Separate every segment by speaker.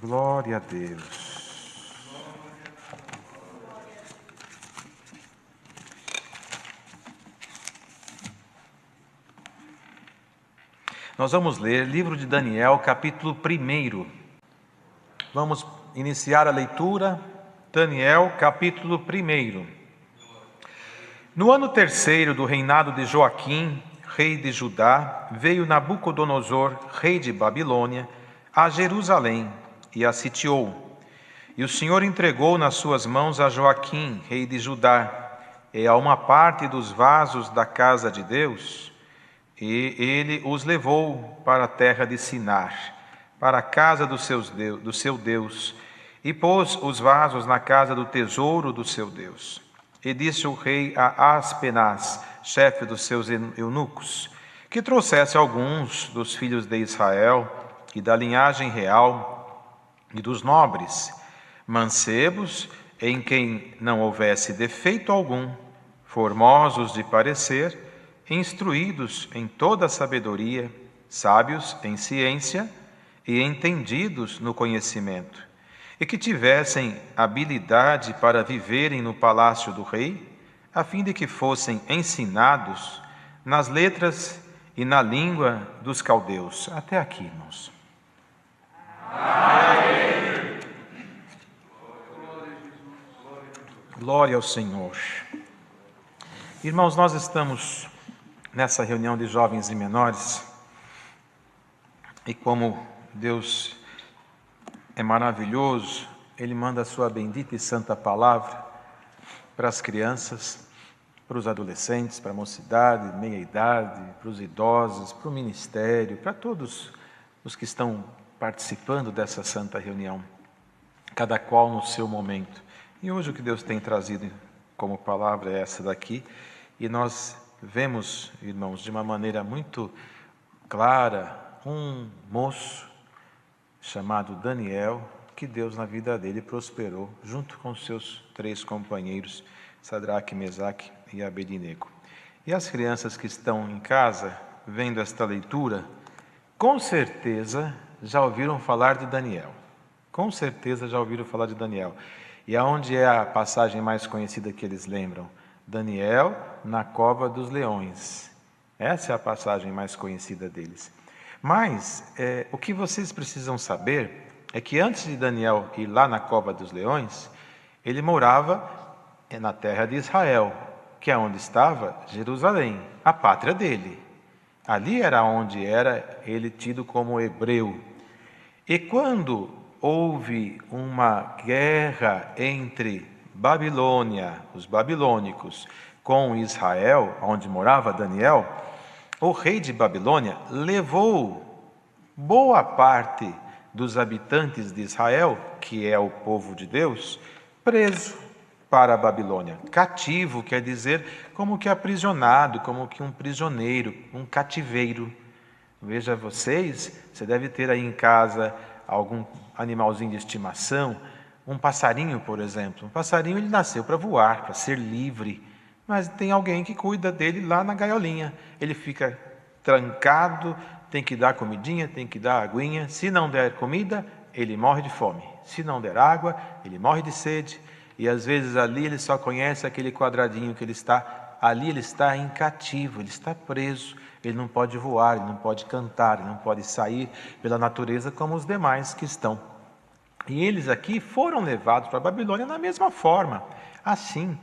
Speaker 1: Glória a Deus. Nós vamos ler livro de Daniel, capítulo 1. Vamos iniciar a leitura. Daniel, capítulo 1. No ano 3º do reinado de Joaquim, rei de Judá, veio Nabucodonosor, rei de Babilônia, a Jerusalém e a sitiou. E o Senhor entregou nas suas mãos a Joaquim, rei de Judá, e a uma parte dos vasos da casa de Deus, e ele os levou para a terra de Sinar, para a casa do seu Deus, e pôs os vasos na casa do tesouro do seu Deus. E disse o rei a Aspenaz, chefe dos seus eunucos, que trouxesse alguns dos filhos de Israel e da linhagem real e dos nobres, mancebos, em quem não houvesse defeito algum, formosos de parecer, instruídos em toda a sabedoria, sábios em ciência e entendidos no conhecimento, e que tivessem habilidade para viverem no palácio do rei, a fim de que fossem ensinados nas letras e na língua dos caldeus. Até aqui, irmãos. Amém. Glória ao Senhor. Irmãos, nós estamos nessa reunião de jovens e menores, e como Deus é maravilhoso, Ele manda a sua bendita e santa palavra para as crianças, para os adolescentes, para a mocidade, meia-idade, para os idosos, para o ministério, para todos os que estão participando dessa santa reunião, cada qual no seu momento. E hoje o que Deus tem trazido como palavra é essa daqui, e nós vemos, irmãos, de uma maneira muito clara, um moço chamado Daniel, que Deus na vida dele prosperou, junto com seus 3 companheiros, Sadraque, Mesaque e Abednego. E as crianças que estão em casa, vendo esta leitura, com certeza já ouviram falar de Daniel. Com certeza já ouviram falar de Daniel. E aonde é a passagem mais conhecida que eles lembram? Daniel na cova dos leões. Essa é a passagem mais conhecida deles. Mas o que vocês precisam saber é que antes de Daniel ir lá na cova dos leões, ele morava na terra de Israel, que é onde estava Jerusalém, a pátria dele. Ali era onde era ele tido como hebreu. E quando houve uma guerra entre Babilônia, os babilônicos, com Israel, onde morava Daniel, o rei de Babilônia levou boa parte dos habitantes de Israel, que é o povo de Deus, preso para a Babilônia. Cativo quer dizer como que aprisionado, como que um prisioneiro, um cativeiro. Veja vocês, você deve ter aí em casa algum animalzinho de estimação, um passarinho, por exemplo. Um passarinho ele nasceu para voar, para ser livre, mas tem alguém que cuida dele lá na gaiolinha. Ele fica trancado, tem que dar comidinha, tem que dar aguinha. Se não der comida, ele morre de fome. Se não der água, ele morre de sede. E às vezes ali ele só conhece aquele quadradinho que ele está. Ali ele está em cativo, ele está preso. Ele não pode voar, ele não pode cantar, ele não pode sair pela natureza como os demais que estão. E eles aqui foram levados para a Babilônia da mesma forma, assim,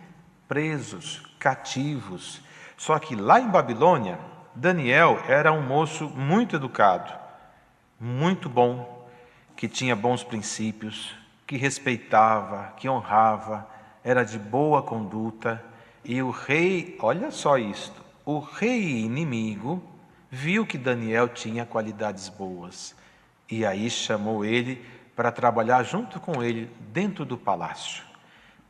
Speaker 1: presos, cativos. Só que lá em Babilônia, Daniel era um moço muito educado, muito bom, que tinha bons princípios, que respeitava, que honrava, era de boa conduta. E o rei, olha só isto, o rei inimigo viu que Daniel tinha qualidades boas. E aí chamou ele para trabalhar junto com ele dentro do palácio.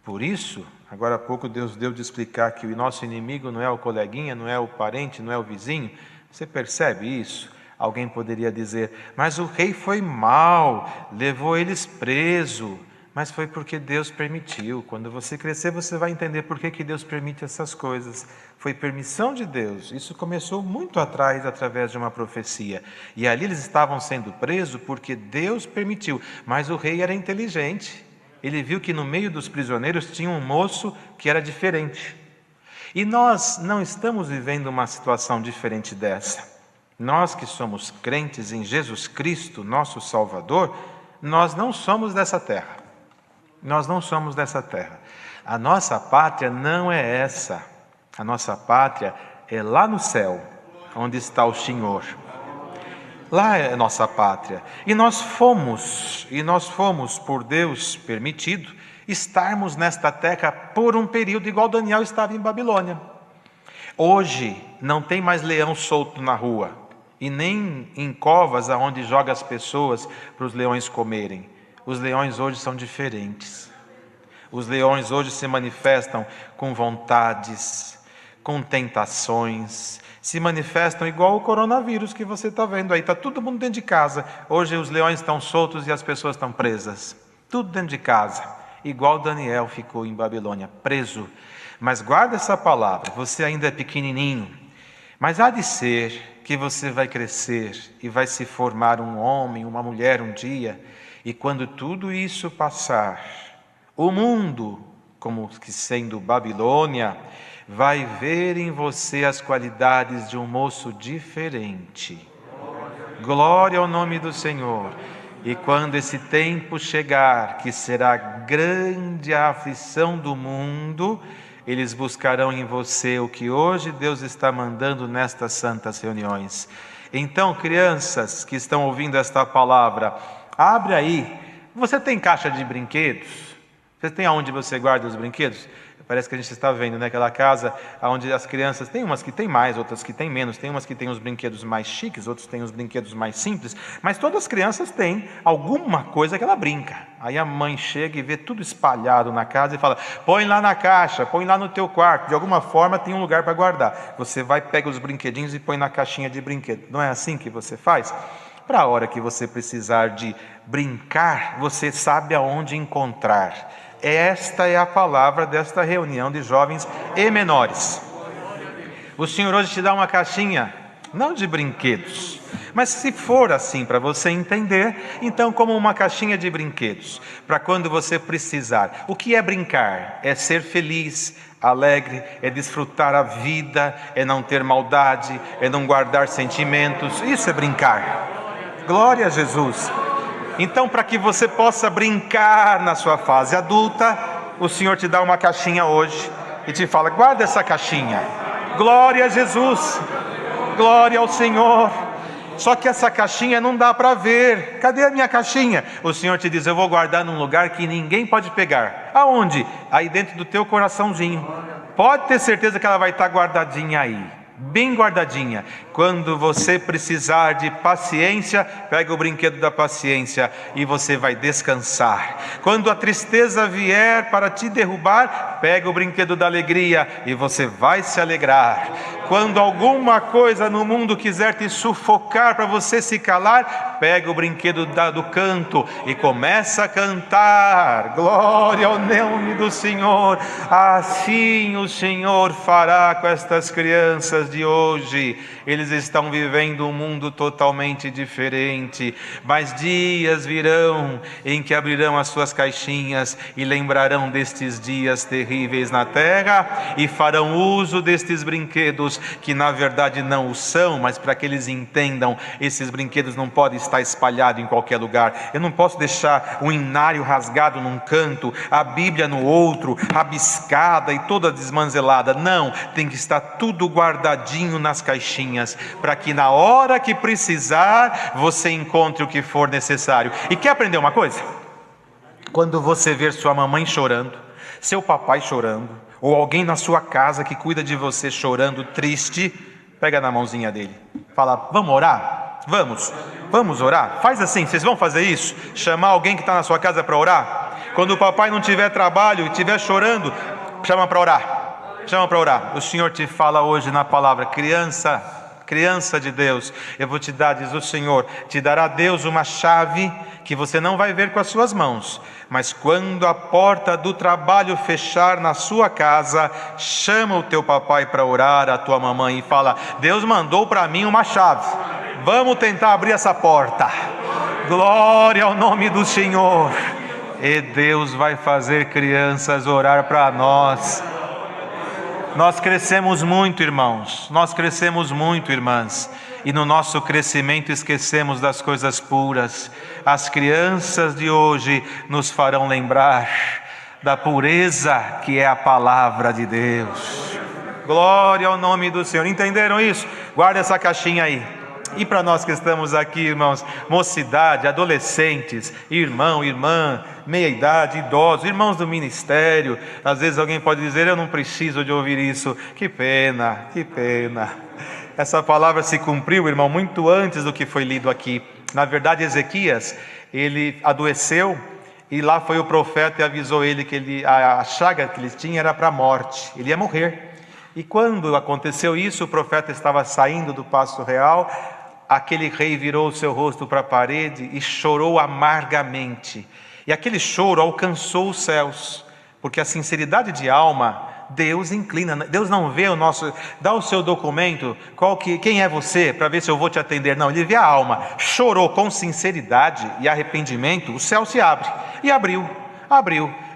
Speaker 1: Por isso, agora há pouco Deus deu de explicar que o nosso inimigo não é o coleguinha, não é o parente, não é o vizinho. Você percebe isso? Alguém poderia dizer, mas o rei foi mau, levou eles preso. mas foi porque Deus permitiu. Quando você crescer, você vai entender por que Deus permite essas coisas. Foi permissão de Deus. Isso começou muito atrás, através de uma profecia. E ali eles estavam sendo presos porque Deus permitiu. Mas o rei era inteligente. Ele viu que no meio dos prisioneiros tinha um moço que era diferente. E nós não estamos vivendo uma situação diferente dessa. Nós que somos crentes em Jesus Cristo, nosso Salvador, nós não somos dessa terra. Nós não somos dessa terra. A nossa pátria não é essa. A nossa pátria é lá no céu, onde está o Senhor. Lá é a nossa pátria. E nós fomos por Deus permitido estarmos nesta terra por um período igual Daniel estava em Babilônia. Hoje não tem mais leão solto na rua e nem em covas aonde joga as pessoas para os leões comerem. Os leões hoje são diferentes. Os leões hoje se manifestam com vontades, com tentações, se manifestam igual o coronavírus que você está vendo aí. Está todo mundo dentro de casa. Hoje os leões estão soltos e as pessoas estão presas. Tudo dentro de casa. Igual Daniel ficou em Babilônia, preso. Mas guarda essa palavra, você ainda é pequenininho. Mas há de ser que você vai crescer e vai se formar um homem, uma mulher um dia. E quando tudo isso passar, o mundo, como que sendo Babilônia, vai ver em você as qualidades de um moço diferente. Glória ao nome do Senhor. E quando esse tempo chegar, que será grande a aflição do mundo, eles buscarão em você o que hoje Deus está mandando nestas santas reuniões. Então, crianças que estão ouvindo esta palavra, abre aí. Você tem caixa de brinquedos? Você tem aonde você guarda os brinquedos? Parece que a gente está vendo, né? Aquela casa onde as crianças, tem umas que tem mais, outras que tem menos, tem umas que tem os brinquedos mais chiques, outros têm os brinquedos mais simples, mas todas as crianças têm alguma coisa que ela brinca. Aí a mãe chega e vê tudo espalhado na casa e fala, põe lá na caixa, põe lá no teu quarto, de alguma forma tem um lugar para guardar. Você vai, pega os brinquedinhos e põe na caixinha de brinquedo. Não é assim que você faz? Para a hora que você precisar de brincar, você sabe aonde encontrar. Esta é a palavra desta reunião de jovens e menores. O Senhor hoje te dá uma caixinha, não de brinquedos, mas se for assim para você entender, então como uma caixinha de brinquedos, para quando você precisar. O que é brincar? É ser feliz, alegre, é desfrutar a vida, é não ter maldade, é não guardar sentimentos. Isso é brincar. Glória a Jesus. Então, para que você possa brincar na sua fase adulta, o Senhor te dá uma caixinha hoje e te fala, guarda essa caixinha. Glória a Jesus, glória ao Senhor. Só que essa caixinha não dá para ver. Cadê a minha caixinha? O Senhor te diz, eu vou guardar num lugar que ninguém pode pegar. Aonde? Aí dentro do teu coraçãozinho. Pode ter certeza que ela vai estar guardadinha aí. Bem guardadinha. Quando você precisar de paciência, pega o brinquedo da paciência e você vai descansar. Quando a tristeza vier para te derrubar, pega o brinquedo da alegria e você vai se alegrar. Quando alguma coisa no mundo quiser te sufocar para você se calar, pega o brinquedo do canto e começa a cantar. Glória ao nome do Senhor. Assim o Senhor fará com estas crianças de hoje. Eles estão vivendo um mundo totalmente diferente, mas dias virão em que abrirão as suas caixinhas e lembrarão destes dias terríveis na terra e farão uso destes brinquedos que na verdade não o são, mas para que eles entendam, esses brinquedos não podem estar espalhados em qualquer lugar. Eu não posso deixar o inário rasgado num canto, a Bíblia no outro, rabiscada e toda desmanzelada. Não, tem que estar tudo guardadinho nas caixinhas, para que na hora que precisar, você encontre o que for necessário. E quer aprender uma coisa? Quando você ver sua mamãe chorando, seu papai chorando, ou alguém na sua casa que cuida de você chorando, triste, pega na mãozinha dele, fala, vamos orar? Vamos orar? Faz assim, vocês vão fazer isso? Chamar alguém que está na sua casa para orar? Quando o papai não tiver trabalho e estiver chorando, chama para orar. O Senhor te fala hoje na palavra, criança, criança de Deus, eu vou te dar, diz o Senhor, te dará Deus uma chave que você não vai ver com as suas mãos, mas quando a porta do trabalho fechar na sua casa, chama o teu papai para orar, a tua mamãe, e fala: Deus mandou para mim uma chave, vamos tentar abrir essa porta. Glória ao nome do Senhor. E Deus vai fazer crianças orar para nós. Nós crescemos muito, irmãos, nós crescemos muito, irmãs, e no nosso crescimento esquecemos das coisas puras. As crianças de hoje nos farão lembrar da pureza que é a palavra de Deus. Glória ao nome do Senhor. Entenderam isso? Guarda essa caixinha aí. E para nós que estamos aqui, irmãos, mocidade, adolescentes, irmão, irmã, meia-idade, idosos, irmãos do ministério, às vezes alguém pode dizer: eu não preciso de ouvir isso. Que pena, que pena. Essa palavra se cumpriu, irmão, muito antes do que foi lido aqui. Na verdade, Ezequias, ele adoeceu e lá foi o profeta e avisou ele que a chaga que ele tinha era para a morte, ele ia morrer. E quando aconteceu isso, o profeta estava saindo do paço real, aquele rei virou o seu rosto para a parede e chorou amargamente. E aquele choro alcançou os céus, porque a sinceridade de alma, Deus inclina. Deus não vê o nosso, dá o seu documento, quem é você, para ver se eu vou te atender. Não, ele vê a alma. Chorou com sinceridade e arrependimento, o céu se abre. E abriu.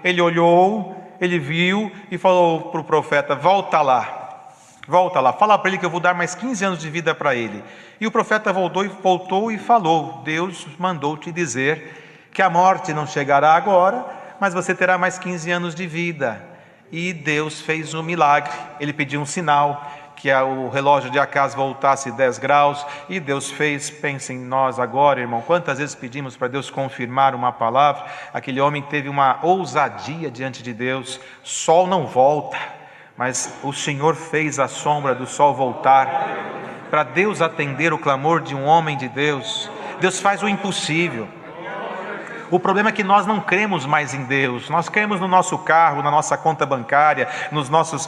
Speaker 1: Ele olhou, ele viu e falou para o profeta: volta lá, fala para ele que eu vou dar mais 15 anos de vida para ele. E o profeta voltou e falou: Deus mandou te dizer que a morte não chegará agora, mas você terá mais 15 anos de vida. E Deus fez um milagre. Ele pediu um sinal, que o relógio de Acaz voltasse 10 graus, e Deus fez. Pense em nós agora, irmão, quantas vezes pedimos para Deus confirmar uma palavra. Aquele homem teve uma ousadia diante de Deus. Sol não volta, mas o Senhor fez a sombra do sol voltar, para Deus atender o clamor de um homem de Deus. Deus faz o impossível. O problema é que nós não cremos mais em Deus. Nós cremos no nosso carro, na nossa conta bancária, nos nossos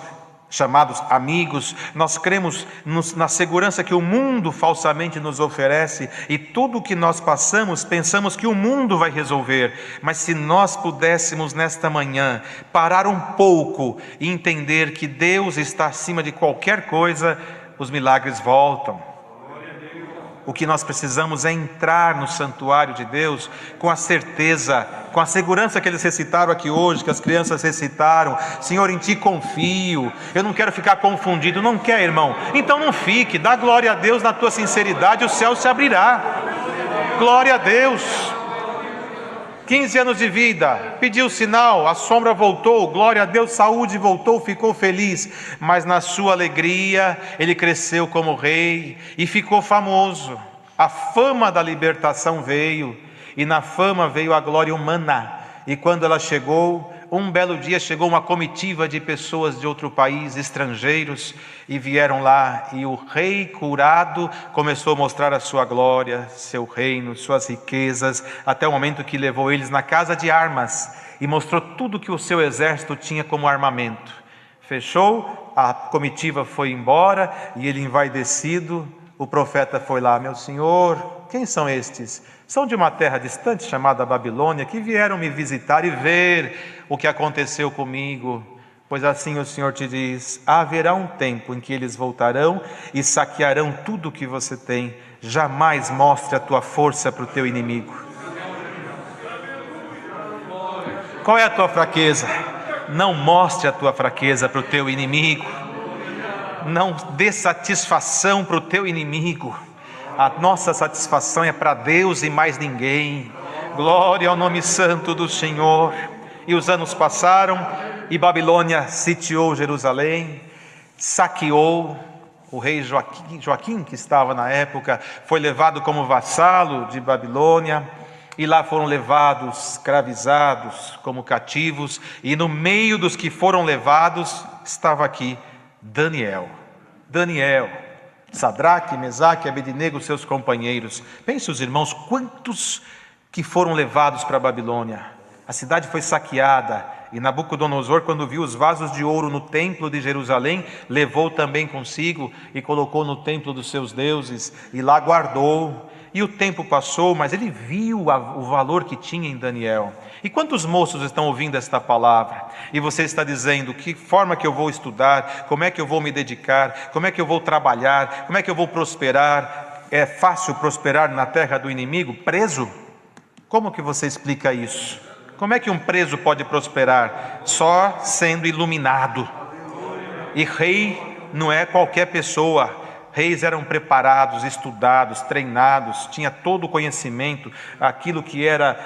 Speaker 1: chamados amigos. Nós cremos na segurança que o mundo falsamente nos oferece, e tudo o que nós passamos, pensamos que o mundo vai resolver. Mas se nós pudéssemos nesta manhã parar um pouco e entender que Deus está acima de qualquer coisa, os milagres voltam. O que nós precisamos é entrar no santuário de Deus com a certeza, com a segurança que eles recitaram aqui hoje, que as crianças recitaram: Senhor, em Ti confio, eu não quero ficar confundido. Não quer, irmão? Então não fique, dá glória a Deus na tua sinceridade, o céu se abrirá. Glória a Deus. 15 anos de vida, pediu sinal, a sombra voltou, glória a Deus, saúde voltou, ficou feliz. Mas na sua alegria, ele cresceu como rei e ficou famoso. A fama da libertação veio, e na fama veio a glória humana. E quando ela chegou, um belo dia chegou uma comitiva de pessoas de outro país, estrangeiros, e vieram lá, e o rei curado começou a mostrar a sua glória, seu reino, suas riquezas, até o momento que levou eles na casa de armas e mostrou tudo que o seu exército tinha como armamento. Fechou, a comitiva foi embora e ele envaidecido, o profeta foi lá: meu senhor, quem são estes? São de uma terra distante chamada Babilônia, que vieram me visitar e ver o que aconteceu comigo. Pois assim o Senhor te diz: haverá um tempo em que eles voltarão e saquearão tudo o que você tem. Jamais mostre a tua força para o teu inimigo. Qual é a tua fraqueza? Não mostre a tua fraqueza para o teu inimigo. Não dê satisfação para o teu inimigo. A nossa satisfação é para Deus e mais ninguém. Glória ao nome santo do Senhor. E os anos passaram e Babilônia sitiou Jerusalém, saqueou. O rei Joaquim, que estava na época, foi levado como vassalo de Babilônia, e lá foram levados, escravizados, como cativos. E no meio dos que foram levados estava aqui Daniel, Sadraque, Mesaque, Abednego, seus companheiros. Pense os irmãos, quantos que foram levados para a Babilônia. A cidade foi saqueada e Nabucodonosor, quando viu os vasos de ouro no templo de Jerusalém, levou também consigo e colocou no templo dos seus deuses e lá guardou. E o tempo passou, mas ele viu o valor que tinha em Daniel. E quantos moços estão ouvindo esta palavra? E você está dizendo, que forma que eu vou estudar? Como é que eu vou me dedicar? Como é que eu vou trabalhar? Como é que eu vou prosperar? É fácil prosperar na terra do inimigo, preso? Como que você explica isso? Como é que um preso pode prosperar? Só sendo iluminado. E rei não é qualquer pessoa. Reis eram preparados, estudados, treinados, tinha todo o conhecimento, aquilo que era,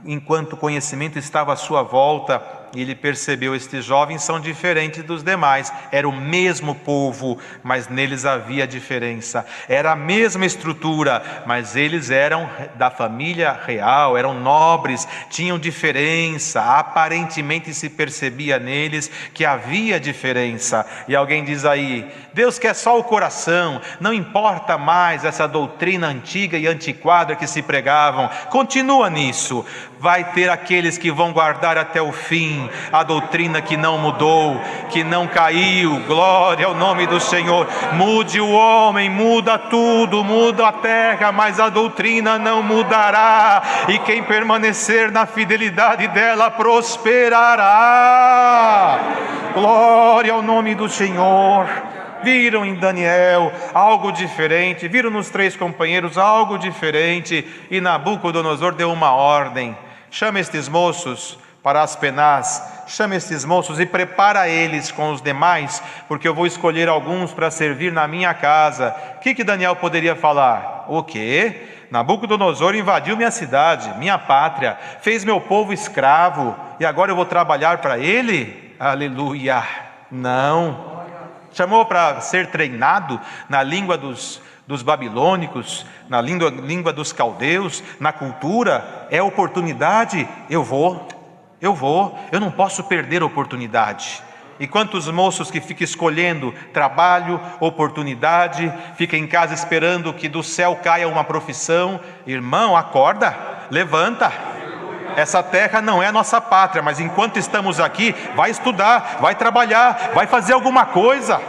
Speaker 1: enquanto conhecimento estava à sua volta. E ele percebeu, estes jovens são diferentes dos demais. Era o mesmo povo, mas neles havia diferença. Era a mesma estrutura, mas eles eram da família real, eram nobres, tinham diferença. Aparentemente se percebia neles que havia diferença. E alguém diz aí, Deus quer só o coração, não importa mais essa doutrina antiga e antiquada que se pregavam. Continua nisso. Vai ter aqueles que vão guardar até o fim a doutrina que não mudou, que não caiu. Glória ao nome do Senhor. Mude o homem, muda tudo, muda a terra, mas a doutrina não mudará. E quem permanecer na fidelidade dela prosperará. Glória ao nome do Senhor. Viram em Daniel algo diferente, viram nos 3 companheiros algo diferente, e Nabucodonosor deu uma ordem: chama estes moços para as penás, chama estes moços e prepara eles com os demais, porque eu vou escolher alguns para servir na minha casa. O que Daniel poderia falar? O quê? Nabucodonosor invadiu minha cidade, minha pátria, fez meu povo escravo, e agora eu vou trabalhar para ele? Aleluia! Não. Chamou para ser treinado na língua dos babilônicos, na língua dos caldeus, na cultura. É oportunidade, eu não posso perder a oportunidade. E quantos moços que ficam escolhendo trabalho, oportunidade, ficam em casa esperando que do céu caia uma profissão. Irmão, acorda, levanta. Essa terra não é a nossa pátria, mas enquanto estamos aqui, vai estudar, vai trabalhar, vai fazer alguma coisa.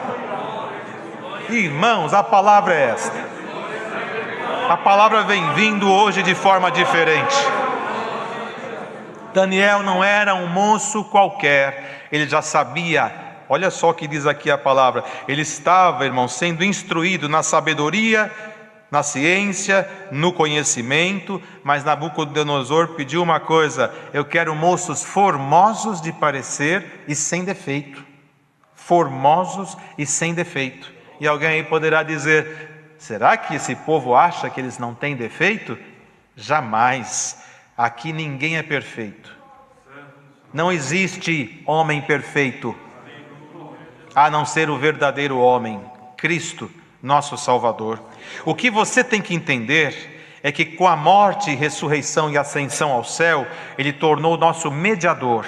Speaker 1: Irmãos, a palavra é esta. A palavra vem vindo hoje de forma diferente. Daniel não era um moço qualquer, ele já sabia. Olha só o que diz aqui a palavra. Ele estava, irmão, sendo instruído na sabedoria, na ciência, no conhecimento, mas Nabucodonosor pediu uma coisa: eu quero moços formosos de parecer e sem defeito. Formosos e sem defeito. E alguém aí poderá dizer, será que esse povo acha que eles não têm defeito? Jamais. Aqui ninguém é perfeito. Não existe homem perfeito, a não ser o verdadeiro homem, Cristo, nosso Salvador. O que você tem que entender é que com a morte, ressurreição e ascensão ao céu, Ele tornou o nosso mediador.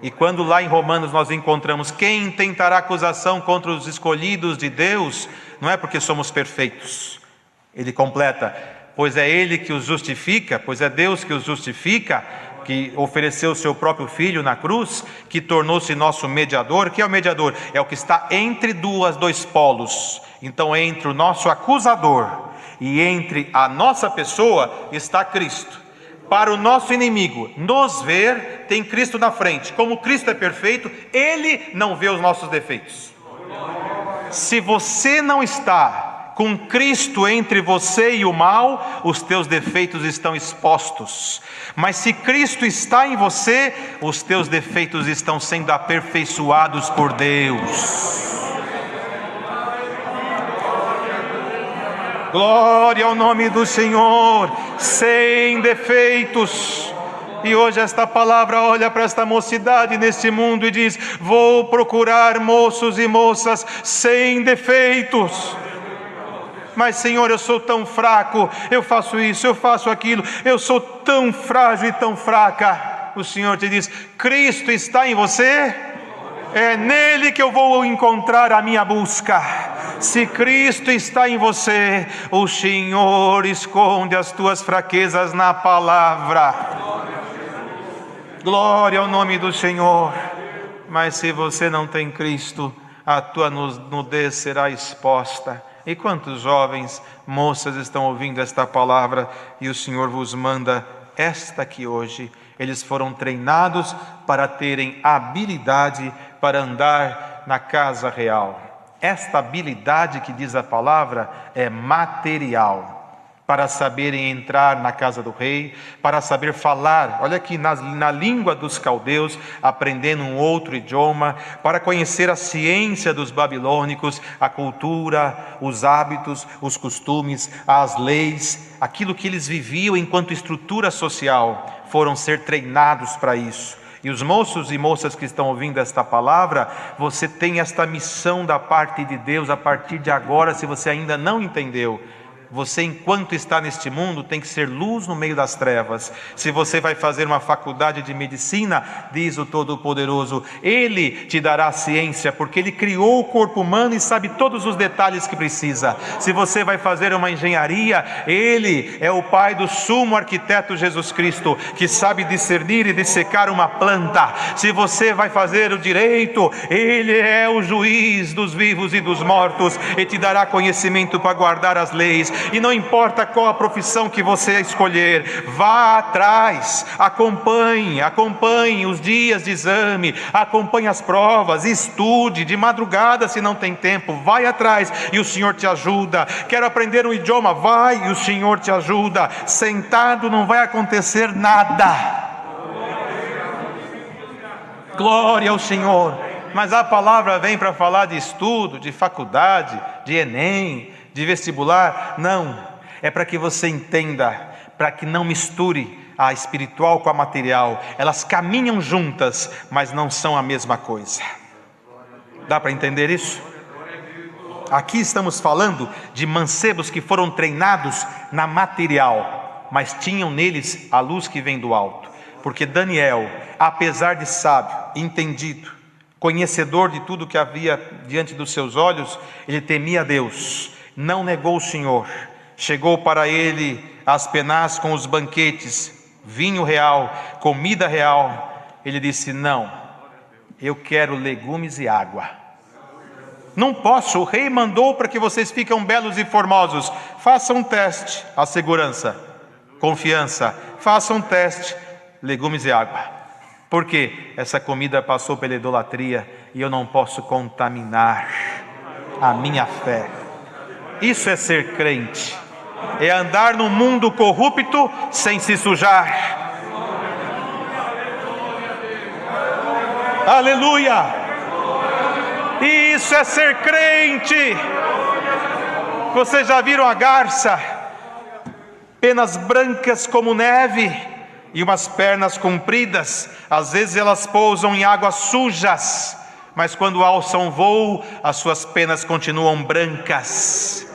Speaker 1: E quando lá em Romanos nós encontramos quem intentará acusação contra os escolhidos de Deus, não é porque somos perfeitos. Ele completa, pois é Ele que os justifica, pois é Deus que os justifica, que ofereceu o seu próprio Filho na cruz, que tornou-se nosso mediador. Que é o mediador? É o que está entre dois polos. Então, entre o nosso acusador e entre a nossa pessoa está Cristo. Para o nosso inimigo nos ver, tem Cristo na frente. Como Cristo é perfeito, Ele não vê os nossos defeitos. Se você não está com Cristo entre você e o mal, os teus defeitos estão expostos. Mas se Cristo está em você, os teus defeitos estão sendo aperfeiçoados por Deus. Glória ao nome do Senhor, sem defeitos. E hoje esta palavra olha para esta mocidade neste mundo e diz: vou procurar moços e moças sem defeitos. Mas Senhor, eu sou tão fraco, eu faço isso, eu faço aquilo, eu sou tão frágil e tão fraca. O Senhor te diz: Cristo está em você, é nele que eu vou encontrar a minha busca. Se Cristo está em você, o Senhor esconde as tuas fraquezas na palavra. Glória ao nome do Senhor. Mas se você não tem Cristo, a tua nudez será exposta. E quantos jovens, moças estão ouvindo esta palavra e o Senhor vos manda esta aqui hoje? Eles foram treinados para terem habilidade para andar na casa real. Esta habilidade que diz a palavra é material. Para saberem entrar na casa do rei, para saber falar, olha aqui, na língua dos caldeus, aprendendo um outro idioma, para conhecer a ciência dos babilônicos, a cultura, os hábitos, os costumes, as leis, aquilo que eles viviam enquanto estrutura social, foram ser treinados para isso. E os moços e moças que estão ouvindo esta palavra, você tem esta missão da parte de Deus a partir de agora, se você ainda não entendeu. Você, enquanto está neste mundo, tem que ser luz no meio das trevas. Se você vai fazer uma faculdade de medicina, diz o Todo-Poderoso, Ele te dará ciência, porque Ele criou o corpo humano e sabe todos os detalhes que precisa. Se você vai fazer uma engenharia, Ele é o Pai do sumo arquiteto Jesus Cristo, que sabe discernir e dissecar uma planta. Se você vai fazer o direito, Ele é o juiz dos vivos e dos mortos, e te dará conhecimento para guardar as leis. E não importa qual a profissão que você escolher, vá atrás, acompanhe os dias de exame, acompanhe as provas, estude de madrugada se não tem tempo, vai atrás e o Senhor te ajuda. Quero aprender um idioma, vai e o Senhor te ajuda. Sentado não vai acontecer nada. Glória ao Senhor. Mas a palavra vem para falar de estudo, de faculdade, de Enem, de vestibular. Não, é para que você entenda, para que não misture a espiritual com a material. Elas caminham juntas, mas não são a mesma coisa. Dá para entender isso? Aqui estamos falando de mancebos que foram treinados na material, mas tinham neles a luz que vem do alto. Porque Daniel, apesar de sábio, entendido, conhecedor de tudo que havia diante dos seus olhos, ele temia a Deus, não negou o Senhor. Chegou para ele as penás com os banquetes, vinho real, comida real. Ele disse: não, eu quero legumes e água. Não posso, o rei mandou para que vocês fiquem belos e formosos. Façam um teste, a segurança, confiança, façam um teste, legumes e água. Porque essa comida passou pela idolatria e eu não posso contaminar a minha fé. Isso é ser crente, é andar no mundo corrupto sem se sujar. Aleluia! Isso é ser crente. Vocês já viram a garça? Penas brancas como neve e umas pernas compridas. Às vezes elas pousam em águas sujas, mas quando alçam voo, as suas penas continuam brancas.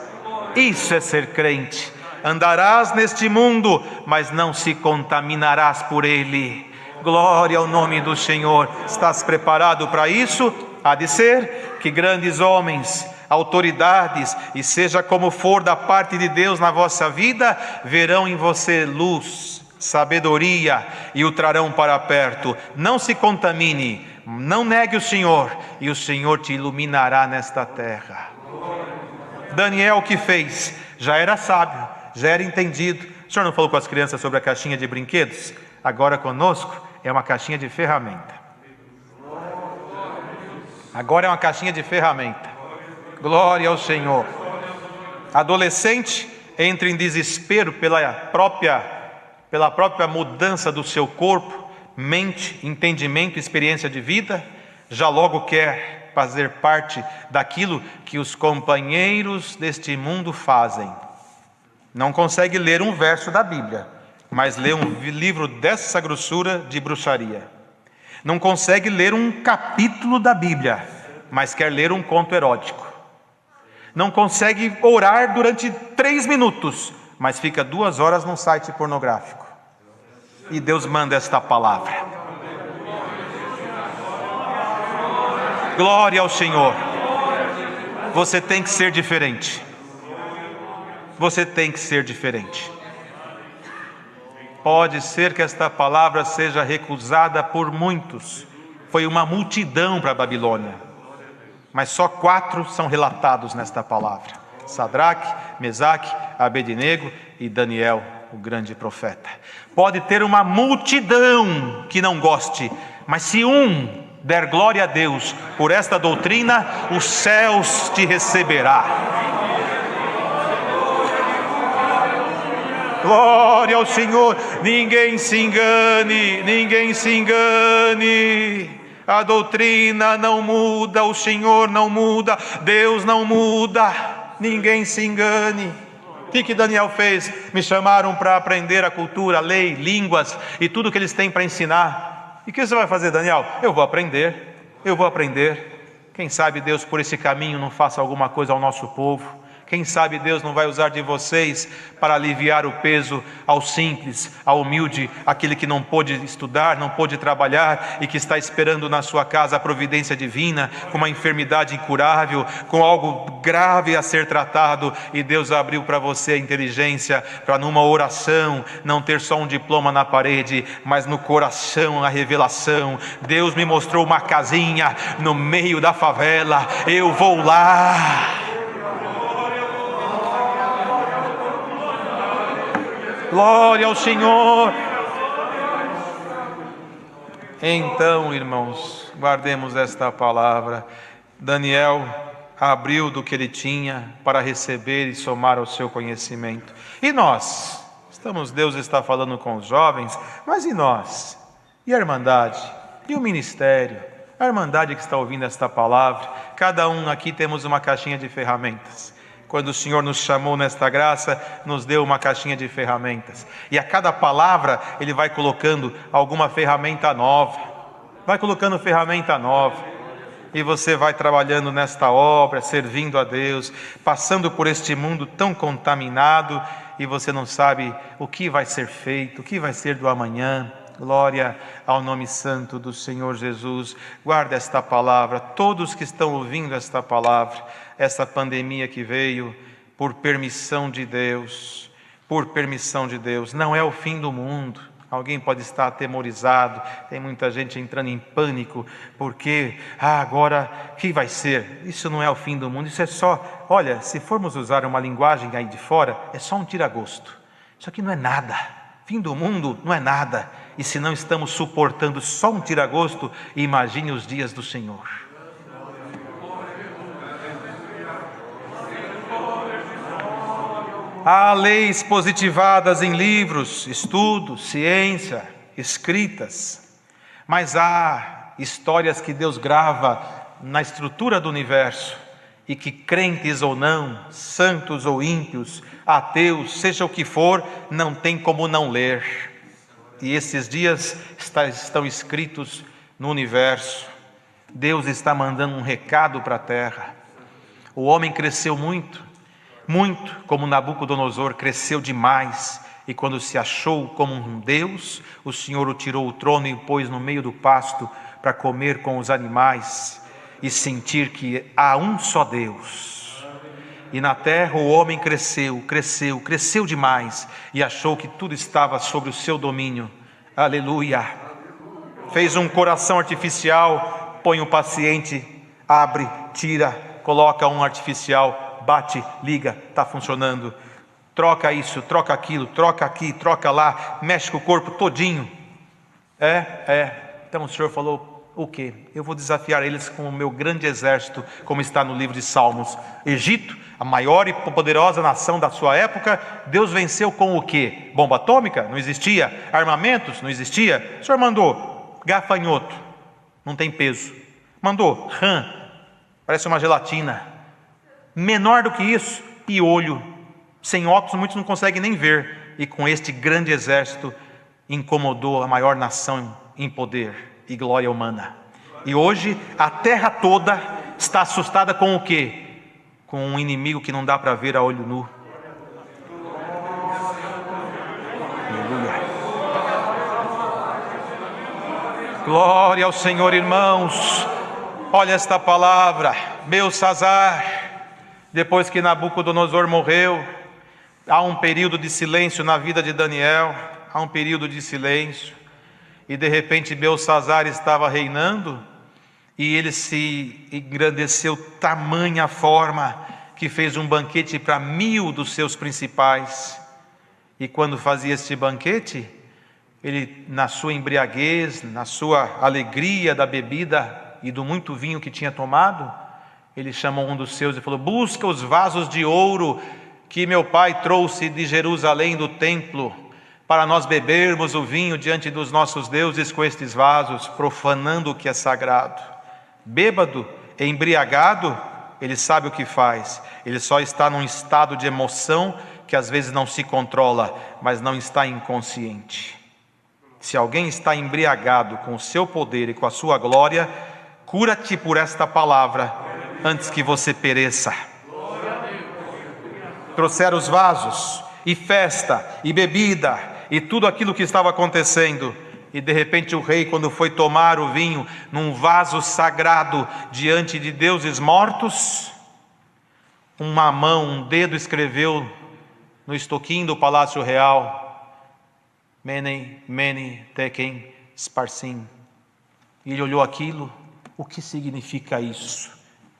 Speaker 1: Isso é ser crente. Andarás neste mundo, mas não se contaminarás por ele. Glória ao nome do Senhor. Estás preparado para isso? Há de ser que grandes homens, autoridades, e seja como for da parte de Deus na vossa vida, verão em você luz, sabedoria e o trarão para perto. Não se contamine, não negue o Senhor, e o Senhor te iluminará nesta terra. Daniel, o que fez? Já era sábio, já era entendido. O senhor não falou com as crianças sobre a caixinha de brinquedos? Agora conosco é uma caixinha de ferramenta. Agora é uma caixinha de ferramenta. Glória ao Senhor. Adolescente entra em desespero pela própria mudança do seu corpo, mente, entendimento, experiência de vida. Já logo quer fazer parte daquilo que os companheiros deste mundo fazem. Não consegue ler um verso da Bíblia, mas lê um livro dessa grossura de bruxaria. Não consegue ler um capítulo da Bíblia, mas quer ler um conto erótico. Não consegue orar durante 3 minutos, mas fica 2 horas num site pornográfico. E Deus manda esta palavra. Glória ao Senhor. Você tem que ser diferente. Você tem que ser diferente. Pode ser que esta palavra seja recusada por muitos. Foi uma multidão para a Babilônia, mas só 4 são relatados nesta palavra: Sadraque, Mesaque, Abednego e Daniel, o grande profeta. Pode ter uma multidão que não goste, mas se um der glória a Deus por esta doutrina, os céus te receberá. Glória ao Senhor. Ninguém se engane, ninguém se engane. A doutrina não muda, o Senhor não muda, Deus não muda. Ninguém se engane. O que Daniel fez? Me chamaram para aprender a cultura, a lei, línguas e tudo que eles têm para ensinar. E o que você vai fazer, Daniel? Eu vou aprender. Quem sabe Deus por esse caminho não faça alguma coisa ao nosso povo. Quem sabe Deus não vai usar de vocês para aliviar o peso ao simples, ao humilde, aquele que não pôde estudar, não pôde trabalhar e que está esperando na sua casa a providência divina, com uma enfermidade incurável, com algo grave a ser tratado, e Deus abriu para você a inteligência para numa oração não ter só um diploma na parede, mas no coração a revelação. Deus me mostrou uma casinha no meio da favela, eu vou lá. Glória ao Senhor. Então, irmãos, guardemos esta palavra. Daniel abriu do que ele tinha para receber e somar ao seu conhecimento. E nós? Deus está falando com os jovens, mas e nós? E a Irmandade? E o ministério? A Irmandade que está ouvindo esta palavra? Cada um aqui temos uma caixinha de ferramentas. Quando o Senhor nos chamou nesta graça, nos deu uma caixinha de ferramentas. E a cada palavra, Ele vai colocando alguma ferramenta nova. E você vai trabalhando nesta obra, servindo a Deus, passando por este mundo tão contaminado, e você não sabe o que vai ser feito, o que vai ser do amanhã. Glória ao nome santo do Senhor Jesus. Guarda esta palavra, todos que estão ouvindo esta palavra, essa pandemia que veio por permissão de Deus, não é o fim do mundo. Alguém pode estar atemorizado, tem muita gente entrando em pânico, porque agora o que vai ser? Isso não é o fim do mundo, isso é só, olha, se formos usar uma linguagem aí de fora, é só um tira-gosto. Isso aqui não é nada, fim do mundo não é nada. E se não estamos suportando só um tira-gosto, imagine os dias do Senhor. Há leis positivadas em livros, estudos, ciência, escritas, mas há histórias que Deus grava na estrutura do universo e que crentes ou não, santos ou ímpios, ateus, seja o que for, não tem como não ler. E esses dias estão escritos no universo. Deus está mandando um recado para a terra. O homem cresceu muito, como Nabucodonosor cresceu demais. E quando se achou como um Deus, o Senhor o tirou o trono e o pôs no meio do pasto para comer com os animais e sentir que há um só Deus. E na terra o homem cresceu demais e achou que tudo estava sobre o seu domínio. Aleluia! Fez um coração artificial, põe um paciente, abre, tira, coloca um artificial, bate, liga, está funcionando. Troca isso, troca aquilo, troca aqui, troca lá, mexe com o corpo todinho. Então o Senhor falou, o quê? Eu vou desafiar eles com o meu grande exército, como está no livro de Salmos. Egito, a maior e poderosa nação da sua época, Deus venceu com o quê? Bomba atômica? Não existia. Armamentos? Não existia. O Senhor mandou gafanhoto, não tem peso. Mandou rã, parece uma gelatina. Menor do que isso, piolho. Sem óculos muitos não conseguem nem ver. E com este grande exército incomodou a maior nação em poder e glória humana. E hoje a terra toda está assustada com o quê? Com um inimigo que não dá para ver a olho nu. Aleluia. Glória ao Senhor, irmãos. Olha esta palavra, Belsazar, depois que Nabucodonosor morreu, há um período de silêncio na vida de Daniel. há um período de silêncio, e de repente Belsazzar estava reinando, e ele se engrandeceu tamanha forma, que fez um banquete para 1000 dos seus principais. E quando fazia este banquete, ele, na sua embriaguez, na sua alegria da bebida e do muito vinho que tinha tomado, ele chamou um dos seus e falou: busca os vasos de ouro que meu pai trouxe de Jerusalém do templo, para nós bebermos o vinho diante dos nossos deuses com estes vasos, profanando o que é sagrado. Bêbado, embriagado, ele sabe o que faz, ele só está num estado de emoção que às vezes não se controla, mas não está inconsciente. Se alguém está embriagado com o seu poder e com a sua glória, cura-te por esta palavra, antes que você pereça. Trouxeram os vasos, e festa, e bebida, e tudo aquilo que estava acontecendo, e de repente o rei, quando foi tomar o vinho, num vaso sagrado, diante de deuses mortos, uma mão, um dedo escreveu no estoquinho do palácio real: Mene, Mene, Tekel, Sparsim. E ele olhou aquilo. O que significa isso?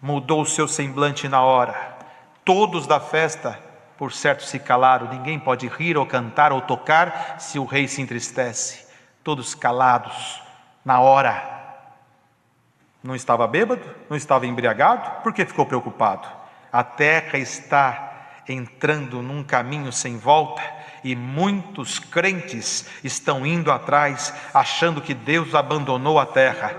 Speaker 1: Mudou o seu semblante na hora. Todos da festa, por certo, se calaram. Ninguém pode rir ou cantar ou tocar se o rei se entristece. Todos calados na hora. Não estava bêbado? Não estava embriagado? Por que ficou preocupado? A terra está entrando num caminho sem volta, e muitos crentes estão indo atrás, achando que Deus abandonou a terra.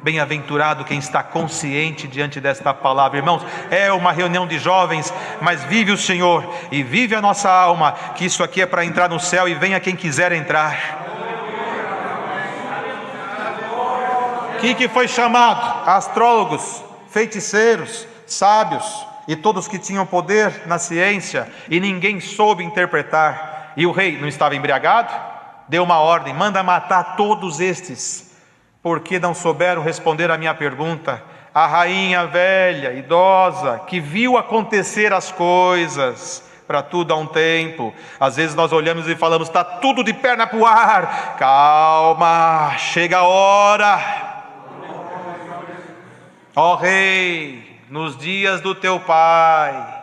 Speaker 1: Bem-aventurado quem está consciente diante desta palavra. Irmãos, é uma reunião de jovens, mas vive o Senhor e vive a nossa alma, que isso aqui é para entrar no céu, e venha quem quiser entrar. Que foi chamado? Astrólogos, feiticeiros, sábios, e todos que tinham poder na ciência, e ninguém soube interpretar. E o rei não estava embriagado? Deu uma ordem: manda matar todos estes, porque não souberam responder à minha pergunta. A rainha velha, idosa, que viu acontecer as coisas, para tudo há um tempo. Às vezes nós olhamos e falamos: está tudo de perna para o ar. Calma, chega a hora. Ó rei, nos dias do teu pai,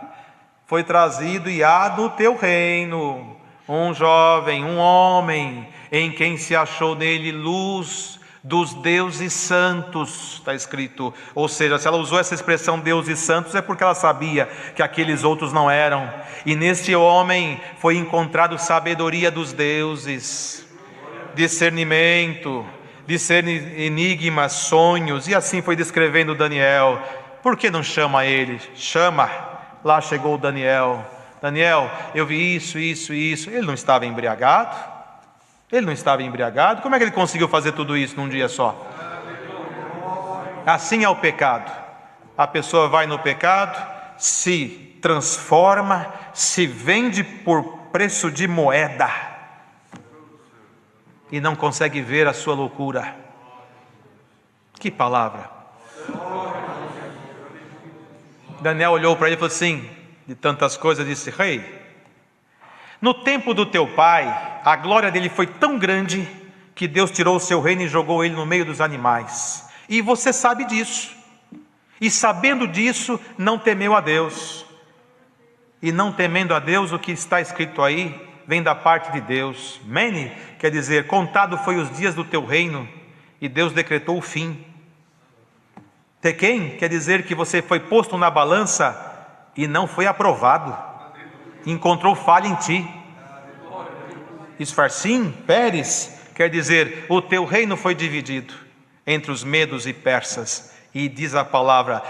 Speaker 1: foi trazido e há no teu reino um jovem, um homem, em quem se achou nele luz dos deuses santos, está escrito. Ou seja, se ela usou essa expressão deuses santos, é porque ela sabia que aqueles outros não eram. E neste homem foi encontrado sabedoria dos deuses, discernimento, discernir enigmas, sonhos, e assim foi descrevendo Daniel. Por que não chama ele? Chama. Lá chegou Daniel. Daniel, eu vi isso. Ele não estava embriagado? Ele não estava embriagado? Como é que ele conseguiu fazer tudo isso num dia só? Assim é o pecado. A pessoa vai no pecado, se transforma, se vende por preço de moeda, e não consegue ver a sua loucura. Que palavra! Daniel olhou para ele e falou assim, de tantas coisas, disse: rei, no tempo do teu pai, a glória dele foi tão grande, que Deus tirou o seu reino e jogou ele no meio dos animais, e você sabe disso, e sabendo disso, não temeu a Deus. E não temendo a Deus, o que está escrito aí, vem da parte de Deus. Mene quer dizer: contado foi os dias do teu reino, e Deus decretou o fim. Tequém quer dizer que você foi posto na balança e não foi aprovado, encontrou falha em ti. Esfarsim, Pérez, quer dizer: o teu reino foi dividido entre os medos e persas. E diz a palavra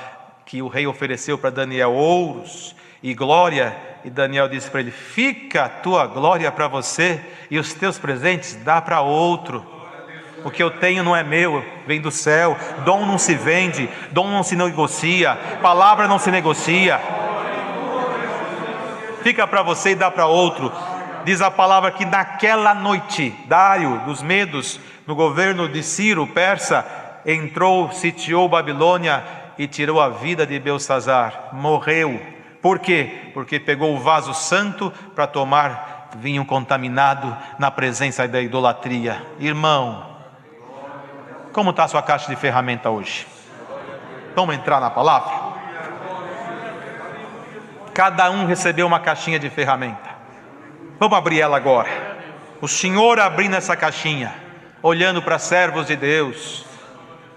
Speaker 1: que o rei ofereceu para Daniel ouros e glória, e Daniel disse para ele: fica a tua glória para você, e os teus presentes dá para outro. O que eu tenho não é meu, vem do céu. Dom não se vende, dom não se negocia, palavra não se negocia. Fica para você e dá para outro. Diz a palavra que naquela noite, Dário dos Medos, no governo de Ciro, persa, entrou, sitiou Babilônia e tirou a vida de Belsazzar. Morreu. Por quê? Porque pegou o vaso santo para tomar vinho contaminado na presença da idolatria. Irmão, como está a sua caixa de ferramenta hoje? Vamos entrar na palavra? Cada um recebeu uma caixinha de ferramenta. Vamos abrir ela agora. O Senhor abrindo essa caixinha, olhando para servos de Deus,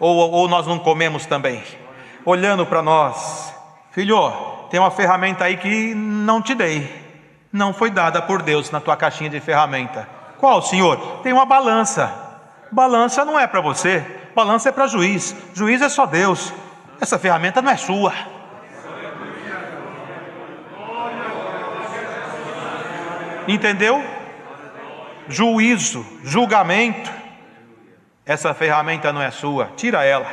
Speaker 1: ou nós não comemos também, olhando para nós. Filho, tem uma ferramenta aí que não te dei, não foi dada por Deus na tua caixinha de ferramenta. Qual, Senhor? Tem uma balança. Balança não é para você, balança é para juiz. Juiz é só Deus. Essa ferramenta não é sua. Entendeu? Juízo, julgamento. Essa ferramenta não é sua, tira ela.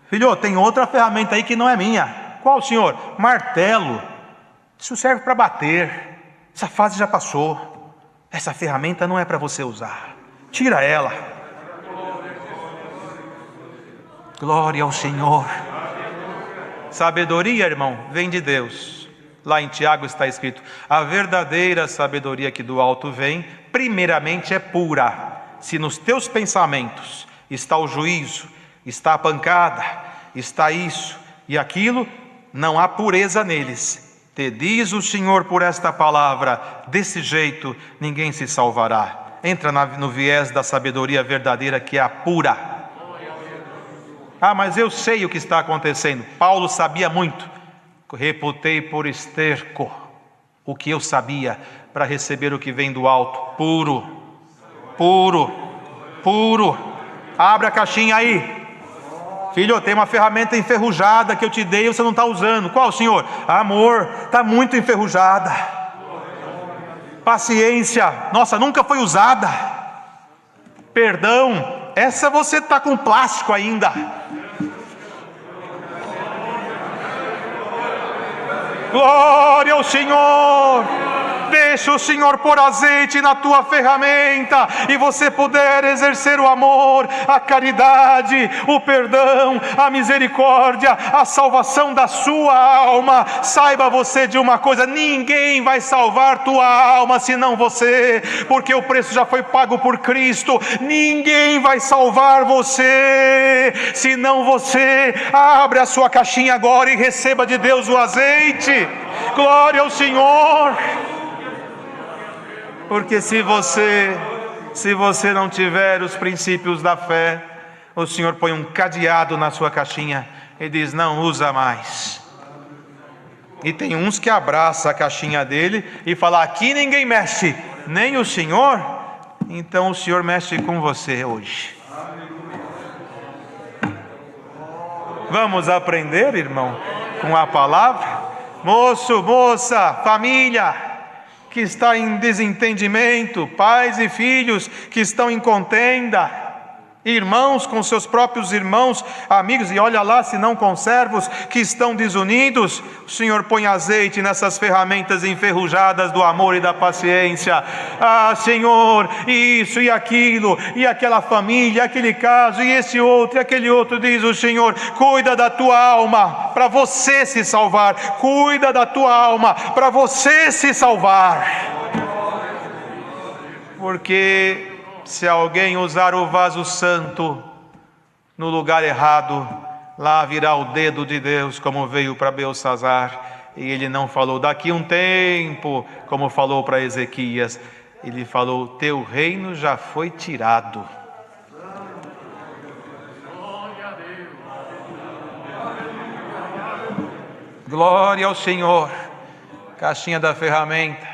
Speaker 1: Filho, tem outra ferramenta aí que não é minha. Qual, Senhor? Martelo. Isso serve para bater. Essa fase já passou. Essa ferramenta não é para você usar. Tira ela. Glória ao Senhor. Sabedoria, irmão, vem de Deus. Lá em Tiago está escrito: a verdadeira sabedoria que do alto vem, primeiramente é pura. Se nos teus pensamentos está o juízo, está a pancada, está isso e aquilo, não há pureza neles. Te diz o Senhor por esta palavra: desse jeito ninguém se salvará. Entra no viés da sabedoria verdadeira, que é a pura. Ah, mas eu sei o que está acontecendo. Paulo sabia muito. Reputei por esterco o que eu sabia, para receber o que vem do alto, puro, puro, puro. Abre a caixinha aí. Filho, tem uma ferramenta enferrujada que eu te dei e você não está usando. Qual, Senhor? Amor, está muito enferrujada. Paciência, nossa, nunca foi usada. Perdão, essa você está com plástico ainda. Glória ao Senhor. Deixa o Senhor pôr azeite na tua ferramenta e você puder exercer o amor, a caridade, o perdão, a misericórdia, a salvação da sua alma. Saiba você de uma coisa: ninguém vai salvar tua alma senão você, porque o preço já foi pago por Cristo. Ninguém vai salvar você senão você. Abre a sua caixinha agora e receba de Deus o azeite. Glória ao Senhor. Porque se você não tiver os princípios da fé, o Senhor põe um cadeado na sua caixinha e diz: não usa mais. E tem uns que abraçam a caixinha dele e falam: aqui ninguém mexe, nem o Senhor. Então o Senhor mexe com você hoje. Vamos aprender, irmão, com a palavra? Moço, moça, família que está em desentendimento, pais e filhos que estão em contenda, irmãos com seus próprios irmãos, amigos, e olha lá se não conservos, que estão desunidos. O Senhor põe azeite nessas ferramentas enferrujadas do amor e da paciência. Ah, Senhor, isso e aquilo, e aquela família, aquele caso, e esse outro, e aquele outro, diz o Senhor: cuida da tua alma, para você se salvar. Cuida da tua alma, para você se salvar. Porque se alguém usar o vaso santo no lugar errado, lá virá o dedo de Deus, como veio para Belsazzar. E ele não falou daqui um tempo, como falou para Ezequias. Ele falou: teu reino já foi tirado. Glória ao Senhor. Caixinha da ferramenta.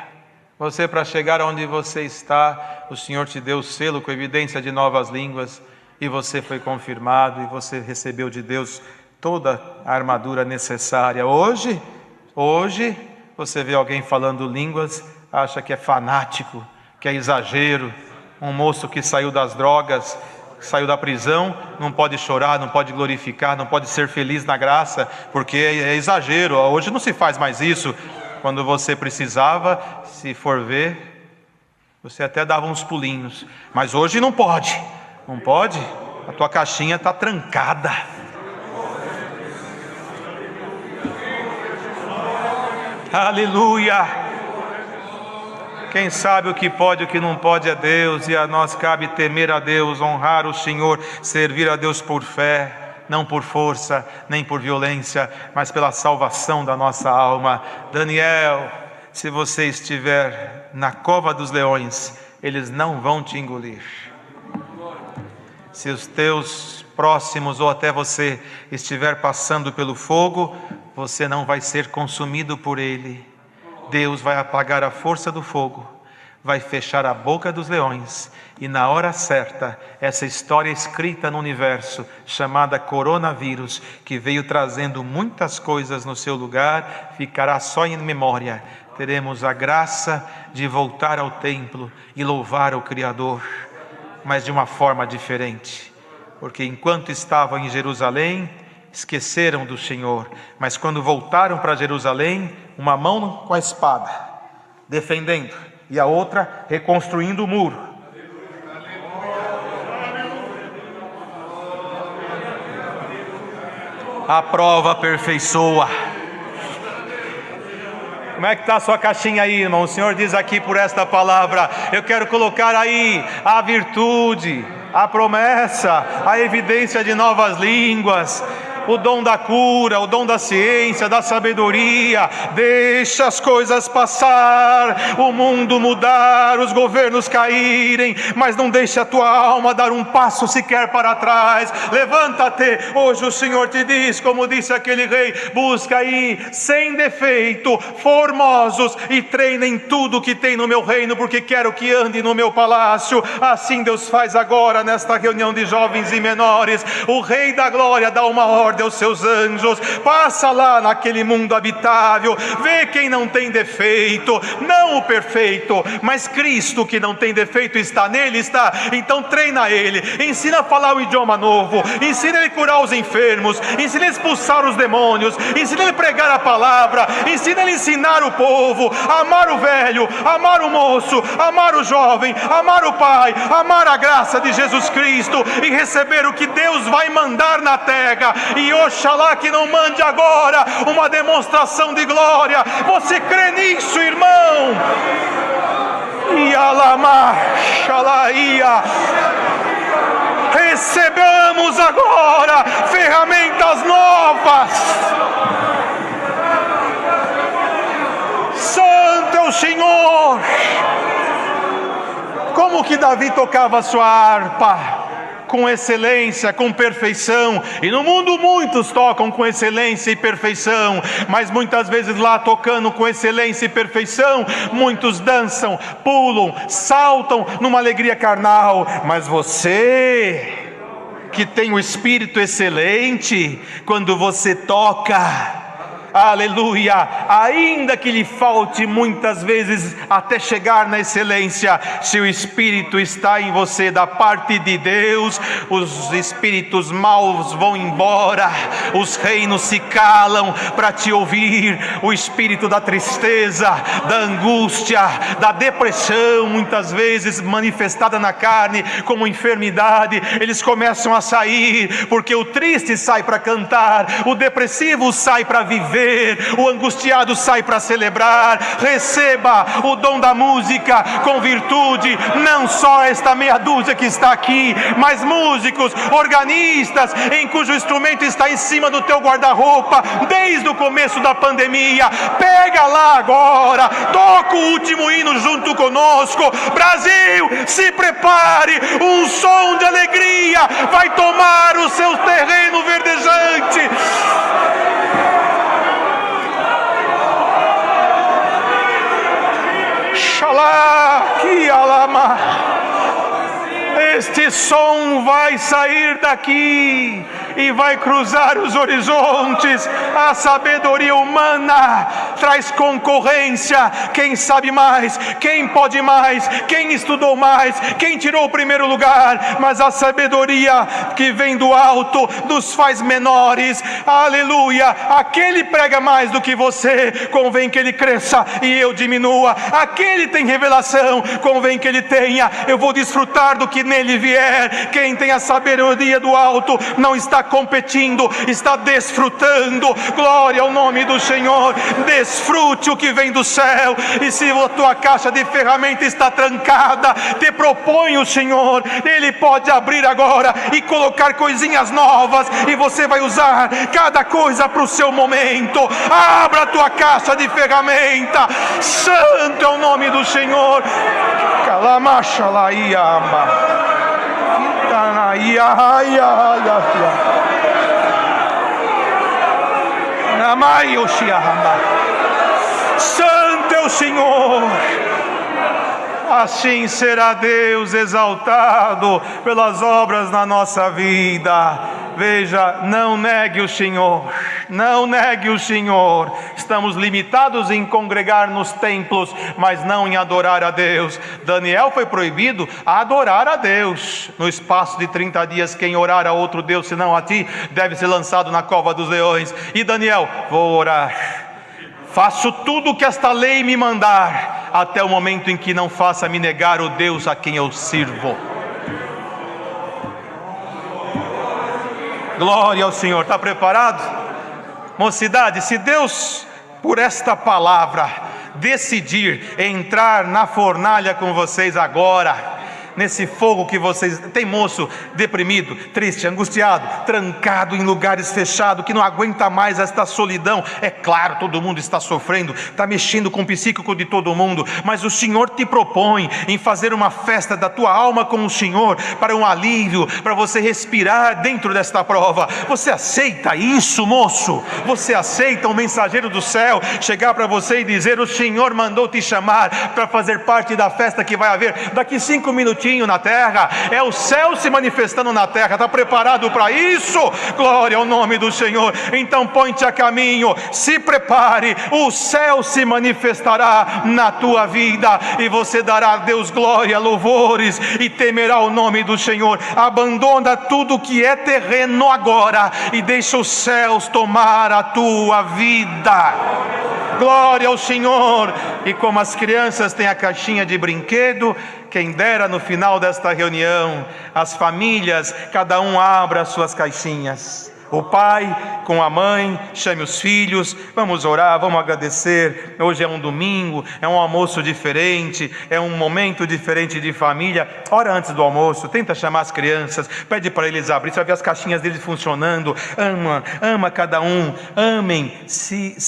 Speaker 1: Você, para chegar onde você está, o Senhor te deu o selo com evidência de novas línguas, e você foi confirmado, e você recebeu de Deus toda a armadura necessária. Hoje, você vê alguém falando línguas, acha que é fanático, que é exagero. Um moço que saiu das drogas, saiu da prisão, não pode chorar, não pode glorificar, não pode ser feliz na graça, porque é exagero. Hoje não se faz mais isso. Quando você precisava, se for ver, você até dava uns pulinhos. Mas hoje não pode. Não pode? A tua caixinha está trancada. Aleluia. Quem sabe o que pode e o que não pode é Deus, e a nós cabe temer a Deus, honrar o Senhor, servir a Deus por fé, não por força, nem por violência, mas pela salvação da nossa alma. Daniel, se você estiver na cova dos leões, eles não vão te engolir. Se os teus próximos ou até você estiver passando pelo fogo, você não vai ser consumido por ele. Deus vai apagar a força do fogo, vai fechar a boca dos leões, e na hora certa, essa história escrita no universo, chamada coronavírus, que veio trazendo muitas coisas no seu lugar, ficará só em memória. Teremos a graça de voltar ao templo e louvar o Criador, mas de uma forma diferente, porque enquanto estavam em Jerusalém, esqueceram do Senhor, mas quando voltaram para Jerusalém, uma mão com a espada, defendendo, e a outra reconstruindo o muro. A prova aperfeiçoa. Como é que está a sua caixinha aí, irmão? O Senhor diz aqui por esta palavra, eu quero colocar aí a virtude, a promessa, a evidência de novas línguas, o dom da cura, o dom da ciência, da sabedoria. Deixa as coisas passar, o mundo mudar, os governos caírem, mas não deixe a tua alma dar um passo sequer para trás. Levanta-te, hoje o Senhor te diz, como disse aquele rei, busca aí, sem defeito, formosos, e treinem tudo que tem no meu reino, porque quero que ande no meu palácio. Assim Deus faz agora nesta reunião de jovens e menores. O Rei da Glória dá uma ordem aos seus anjos, passa lá naquele mundo habitável, vê quem não tem defeito, não o perfeito, mas Cristo que não tem defeito está nele, está. Então treina ele, ensina a falar um idioma novo, ensina ele a curar os enfermos, ensina ele a expulsar os demônios, ensina ele a pregar a palavra, ensina ele a ensinar o povo, a amar o velho, amar o moço, amar o jovem, amar o pai, amar a graça de Jesus Cristo e receber o que Deus vai mandar na terra. E oxalá que não mande agora uma demonstração de glória. Você crê nisso, irmão? Recebamos agora ferramentas novas. Santo é o Senhor. Como que Davi tocava a sua harpa? Com excelência, com perfeição. E no mundo muitos tocam com excelência e perfeição, mas muitas vezes lá tocando com excelência e perfeição, muitos dançam, pulam, saltam numa alegria carnal. Mas você que tem o espírito excelente, quando você toca, aleluia, ainda que lhe falte muitas vezes até chegar na excelência, se o Espírito está em você da parte de Deus, os espíritos maus vão embora, os reinos se calam para te ouvir. O espírito da tristeza, da angústia, da depressão, muitas vezes manifestada na carne como enfermidade, eles começam a sair, porque o triste sai para cantar, o depressivo sai para viver, o angustiado sai para celebrar. Receba o dom da música com virtude, não só esta meia dúzia que está aqui, mas músicos, organistas, em cujo instrumento está em cima do teu guarda-roupa desde o começo da pandemia. Pega lá agora, toca o último hino junto conosco. Brasil, se prepare, um som de alegria vai tomar o seu terreno verdejante. Este som vai sair daqui e vai cruzar os horizontes. A sabedoria humana traz concorrência. Quem sabe mais? Quem pode mais? Quem estudou mais? Quem tirou o primeiro lugar? Mas a sabedoria que vem do alto nos faz menores. Aleluia! Aquele prega mais do que você, convém que ele cresça e eu diminua. Aquele tem revelação, convém que ele tenha. Eu vou desfrutar do que nele vier. Quem tem a sabedoria do alto não está competindo, está desfrutando. Glória ao nome do Senhor. Desfrute o que vem do céu. E se a tua caixa de ferramenta está trancada, te propõe o Senhor, Ele pode abrir agora e colocar coisinhas novas, e você vai usar cada coisa para o seu momento. Abra a tua caixa de ferramenta. Santo é o nome do Senhor. Santo é o Senhor. Assim será Deus exaltado pelas obras na nossa vida. Veja, não negue o Senhor, não negue o Senhor. Estamos limitados em congregar nos templos, mas não em adorar a Deus. Daniel foi proibido a adorar a Deus. No espaço de 30 dias, quem orar a outro Deus senão a ti, deve ser lançado na cova dos leões. E Daniel, vou orar, faço tudo o que esta lei me mandar, até o momento em que não faça me negar o Deus a quem eu sirvo. Glória ao Senhor. Está preparado? Mocidade, se Deus, por esta palavra, decidir entrar na fornalha com vocês agora, nesse fogo que vocês... Tem moço deprimido, triste, angustiado, trancado em lugares fechados, que não aguenta mais esta solidão. É claro, todo mundo está sofrendo, está mexendo com o psíquico de todo mundo, mas o Senhor te propõe em fazer uma festa da tua alma com o Senhor, para um alívio, para você respirar dentro desta prova. Você aceita isso, moço? Você aceita um mensageiro do céu chegar para você e dizer: o Senhor mandou te chamar para fazer parte da festa que vai haver daqui 5 minutinhos na terra? É o céu se manifestando na terra. Está preparado para isso? Glória ao nome do Senhor. Então põe-te a caminho, se prepare, o céu se manifestará na tua vida, e você dará a Deus glória, louvores, e temerá o nome do Senhor. Abandona tudo que é terreno agora e deixa os céus tomar a tua vida. Glória ao Senhor. E como as crianças têm a caixinha de brinquedo, quem dera no final desta reunião, as famílias, cada um abra as suas caixinhas. O pai com a mãe, chame os filhos, vamos orar, vamos agradecer. Hoje é um domingo, é um almoço diferente, é um momento diferente de família. Ora antes do almoço, tenta chamar as crianças, pede para eles abrir, você vai ver as caixinhas deles funcionando. Ama cada um, amem, se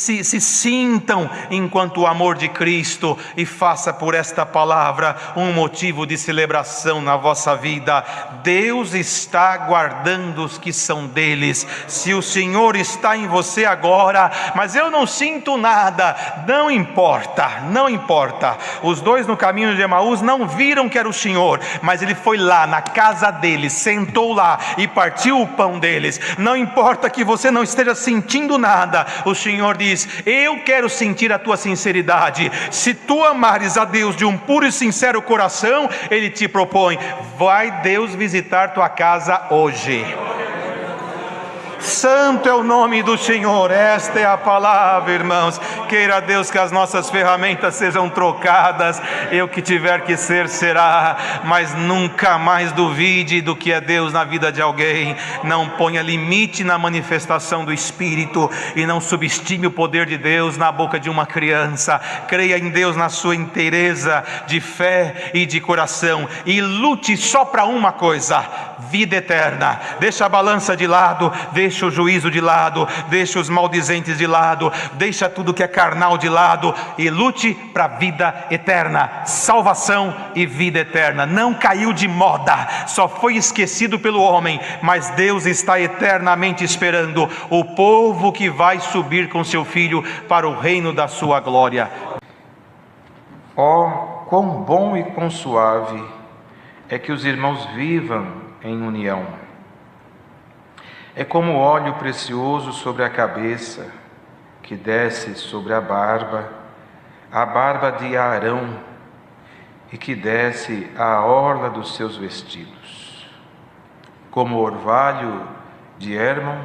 Speaker 1: sintam enquanto o amor de Cristo, e faça por esta palavra um motivo de celebração na vossa vida. Deus está guardando os que são deles. Se o Senhor está em você agora, mas eu não sinto nada, não importa, não importa. Os dois no caminho de Emaús não viram que era o Senhor, mas Ele foi lá na casa deles, sentou lá e partiu o pão deles. Não importa que você não esteja sentindo nada, o Senhor diz: eu quero sentir a tua sinceridade. Se tu amares a Deus de um puro e sincero coração, Ele te propõe: vai Deus visitar tua casa hoje. Santo é o nome do Senhor. Esta é a palavra, irmãos. Queira Deus que as nossas ferramentas sejam trocadas, e o que tiver que ser, será. Mas nunca mais duvide do que é Deus na vida de alguém. Não ponha limite na manifestação do Espírito, e não subestime o poder de Deus na boca de uma criança. Creia em Deus na sua inteireza de fé e de coração, e lute só para uma coisa: vida eterna. Deixa a balança de lado, deixa o juízo de lado, deixa os maldizentes de lado, deixa tudo que é carnal de lado, e lute para a vida eterna, salvação e vida eterna. Não caiu de moda, só foi esquecido pelo homem, mas Deus está eternamente esperando o povo que vai subir com seu Filho para o reino da sua glória.
Speaker 2: Oh, quão bom e quão suave é que os irmãos vivam em união. É como óleo precioso sobre a cabeça, que desce sobre a barba de Arão, e que desce à orla dos seus vestidos. Como o orvalho de Hermon,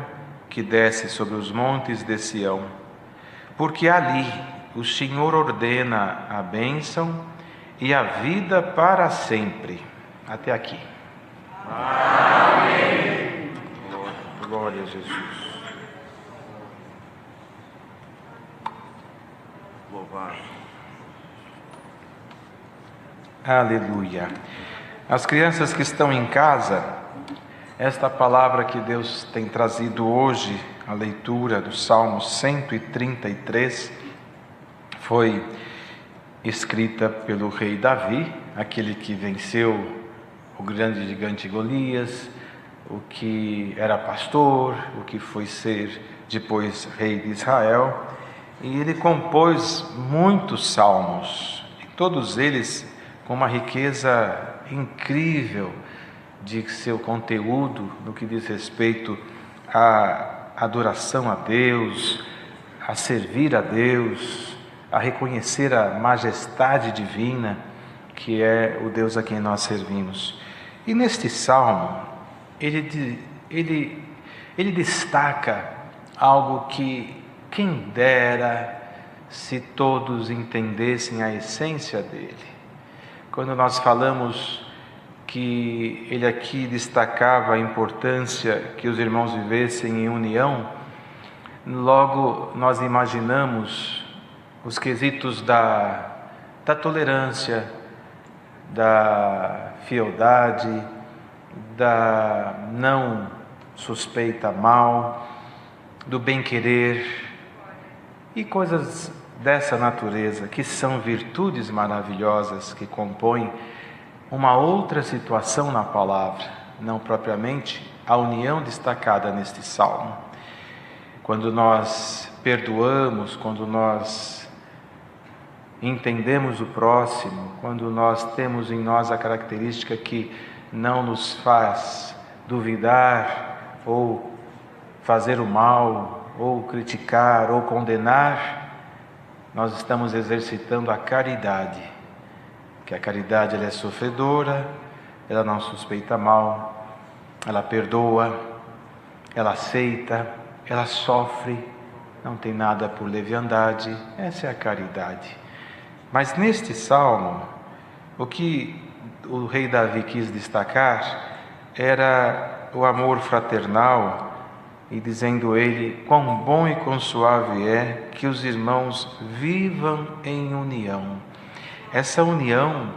Speaker 2: que desce sobre os montes de Sião, porque ali o Senhor ordena a bênção e a vida para sempre. Até aqui.
Speaker 1: Amém.
Speaker 2: Glória a Jesus. Louvado. Aleluia. As crianças que estão em casa, esta palavra que Deus tem trazido hoje, a leitura do Salmo 133, foi escrita pelo rei Davi, aquele que venceu o grande gigante Golias, o que era pastor, o que foi ser depois rei de Israel, e ele compôs muitos salmos, e todos eles com uma riqueza incrível de seu conteúdo no que diz respeito à adoração a Deus, a servir a Deus, a reconhecer a majestade divina que é o Deus a quem nós servimos. E neste salmo, ele destaca algo que, quem dera se todos entendessem a essência dele. Quando nós falamos que ele aqui destacava a importância que os irmãos vivessem em união, logo nós imaginamos os quesitos da tolerância, da fieldade, da não suspeita mal, do bem-querer e coisas dessa natureza, que são virtudes maravilhosas que compõem uma outra situação na palavra, não propriamente a união destacada neste salmo. Quando nós perdoamos, quando nós entendemos o próximo, quando nós temos em nós a característica que não nos faz duvidar ou fazer o mal, ou criticar, ou condenar, nós estamos exercitando a caridade, que a caridade ela é sofredora, ela não suspeita mal, ela perdoa, ela aceita, ela sofre, não tem nada por leviandade, essa é a caridade. Mas neste salmo, o que o rei Davi quis destacar era o amor fraternal, e dizendo ele, quão bom e quão suave é que os irmãos vivam em união. Essa união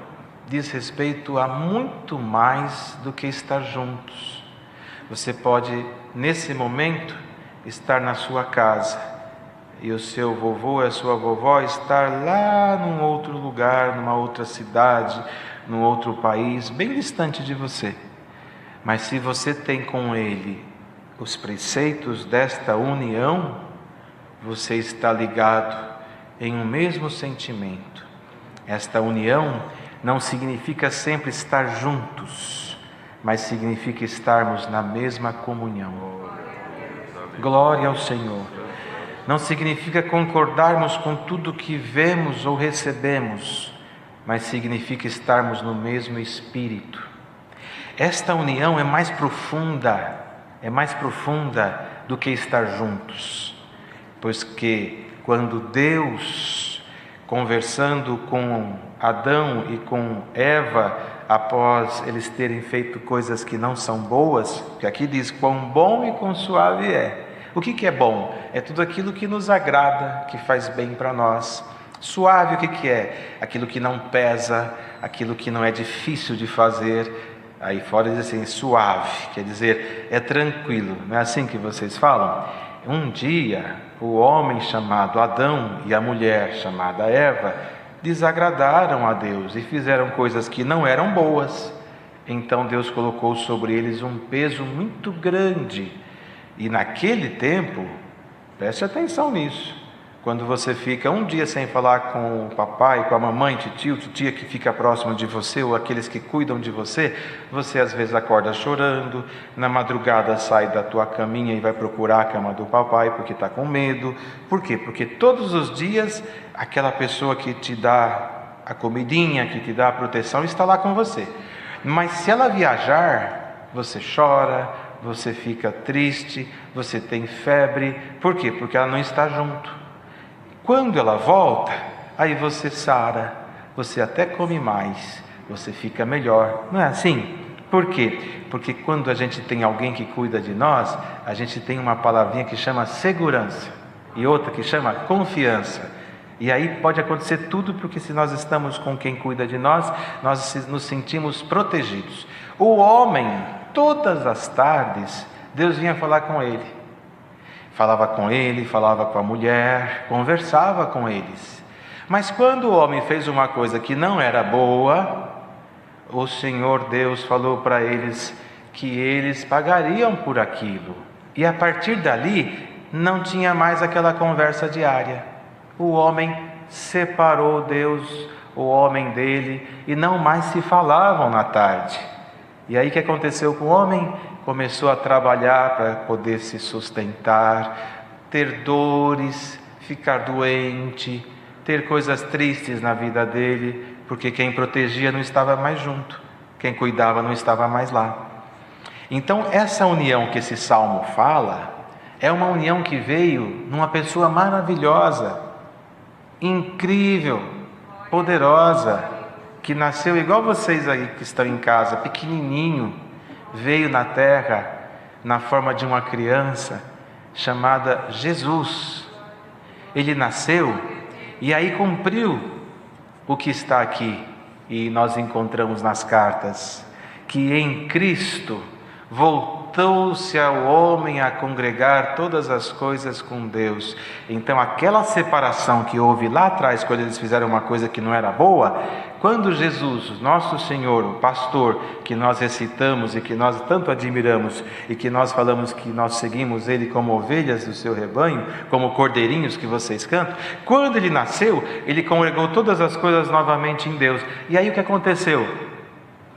Speaker 2: diz respeito a muito mais do que estar juntos. Você pode, nesse momento, estar na sua casa, e o seu vovô e a sua vovó estar lá num outro lugar, numa outra cidade, num outro país, bem distante de você. Mas se você tem com ele os preceitos desta união, você está ligado em um mesmo sentimento. Esta união não significa sempre estar juntos, mas significa estarmos na mesma comunhão. Glória ao Senhor. Não significa concordarmos com tudo que vemos ou recebemos, mas significa estarmos no mesmo espírito. Esta união é mais profunda do que estar juntos, pois que quando Deus, conversando com Adão e com Eva, após eles terem feito coisas que não são boas, que aqui diz quão bom e quão suave é. O que é bom? É tudo aquilo que nos agrada, que faz bem para nós. Suave, o que é? Aquilo que não pesa, aquilo que não é difícil de fazer. Aí fora diz assim, suave, quer dizer, é tranquilo. Não é assim que vocês falam? Um dia, o homem chamado Adão e a mulher chamada Eva desagradaram a Deus e fizeram coisas que não eram boas. Então Deus colocou sobre eles um peso muito grande. E naquele tempo, preste atenção nisso, quando você fica um dia sem falar com o papai, com a mamãe, tio, titia que fica próximo de você, ou aqueles que cuidam de você, você às vezes acorda chorando, na madrugada sai da tua caminha e vai procurar a cama do papai porque está com medo. Por quê? Porque todos os dias aquela pessoa que te dá a comidinha, que te dá a proteção, está lá com você. Mas se ela viajar, você chora, você fica triste, você tem febre. Por quê? Porque ela não está junto. Quando ela volta, aí você sara, você até come mais, você fica melhor. Não é assim? Por quê? Porque quando a gente tem alguém que cuida de nós, a gente tem uma palavrinha que chama segurança e outra que chama confiança. E aí pode acontecer tudo, porque se nós estamos com quem cuida de nós, nós nos sentimos protegidos. O homem, todas as tardes, Deus vinha falar com ele. Falava com ele, falava com a mulher, conversava com eles. Mas quando o homem fez uma coisa que não era boa, o Senhor Deus falou para eles que eles pagariam por aquilo. E a partir dali, não tinha mais aquela conversa diária. O homem separou Deus, o homem dele, e não mais se falavam na tarde. E aí o que aconteceu com o homem? Começou a trabalhar para poder se sustentar, ter dores, ficar doente, ter coisas tristes na vida dele, porque quem protegia não estava mais junto, quem cuidava não estava mais lá. Então essa união que esse salmo fala, é uma união que veio numa pessoa maravilhosa, incrível, poderosa, que nasceu igual vocês aí que estão em casa, pequenininho, veio na terra na forma de uma criança chamada Jesus. Ele nasceu e aí cumpriu o que está aqui, e nós encontramos nas cartas, que em Cristo voltou-se ao homem a congregar todas as coisas com Deus. Então aquela separação que houve lá atrás, quando eles fizeram uma coisa que não era boa, quando Jesus, nosso Senhor, o pastor, que nós recitamos e que nós tanto admiramos, e que nós falamos que nós seguimos Ele como ovelhas do seu rebanho, como cordeirinhos que vocês cantam, quando Ele nasceu, Ele congregou todas as coisas novamente em Deus. E aí o que aconteceu?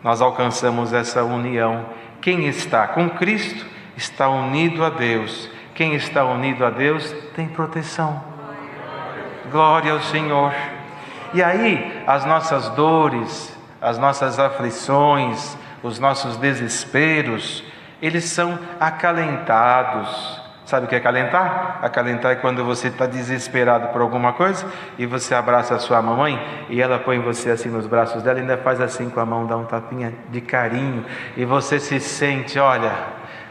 Speaker 2: Nós alcançamos essa união. Quem está com Cristo está unido a Deus. Quem está unido a Deus tem proteção. Glória ao Senhor. E aí as nossas dores, as nossas aflições, os nossos desesperos, eles são acalentados. Sabe o que é acalentar? Acalentar é quando você está desesperado por alguma coisa e você abraça a sua mamãe e ela põe você assim nos braços dela e ainda faz assim com a mão, dá um tapinha de carinho, e você se sente, olha,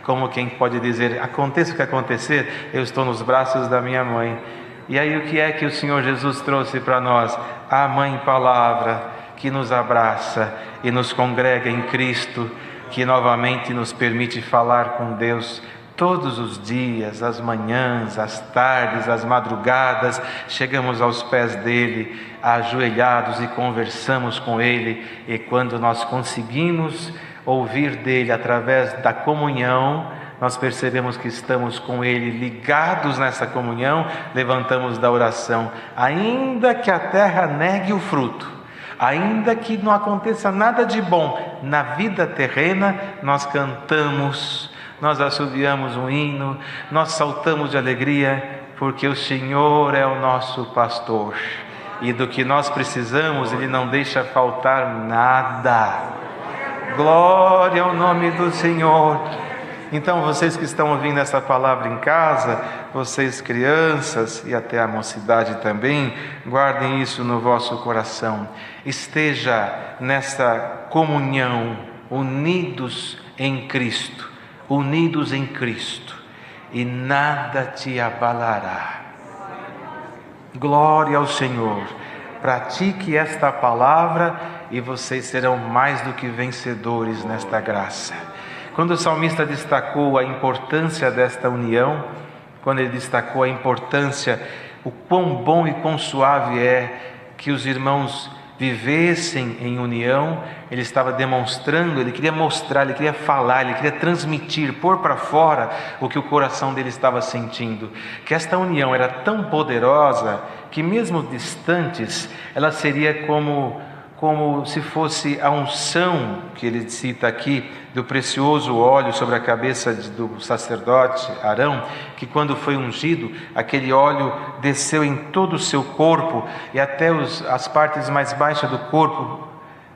Speaker 2: como quem pode dizer, aconteça o que acontecer, eu estou nos braços da minha mãe. E aí o que é que o Senhor Jesus trouxe para nós? A Mãe Palavra, que nos abraça e nos congrega em Cristo, que novamente nos permite falar com Deus todos os dias, as manhãs, as tardes, as madrugadas. Chegamos aos pés dele, ajoelhados, e conversamos com ele. E quando nós conseguimos ouvir dele através da comunhão, nós percebemos que estamos com ele ligados nessa comunhão, levantamos da oração. Ainda que a terra negue o fruto, ainda que não aconteça nada de bom na vida terrena, nós cantamos, nós assobiamos um hino, nós saltamos de alegria, porque o Senhor é o nosso pastor, e do que nós precisamos Ele não deixa faltar nada. Glória ao nome do Senhor. Então vocês que estão ouvindo essa palavra em casa, vocês crianças e até a mocidade também, guardem isso no vosso coração. Esteja nessa comunhão, unidos em Cristo, unidos em Cristo, e nada te abalará. Glória ao Senhor. Pratique esta palavra e vocês serão mais do que vencedores nesta graça. Quando o salmista destacou a importância desta união, quando ele destacou a importância, o quão bom e quão suave é que os irmãos vivessem em união, ele estava demonstrando, ele queria mostrar, ele queria falar, ele queria transmitir, pôr para fora o que o coração dele estava sentindo, que esta união era tão poderosa que mesmo distantes, ela seria como se fosse a unção que ele cita aqui, do precioso óleo sobre a cabeça do sacerdote Arão, que quando foi ungido, aquele óleo desceu em todo o seu corpo, e até as partes mais baixas do corpo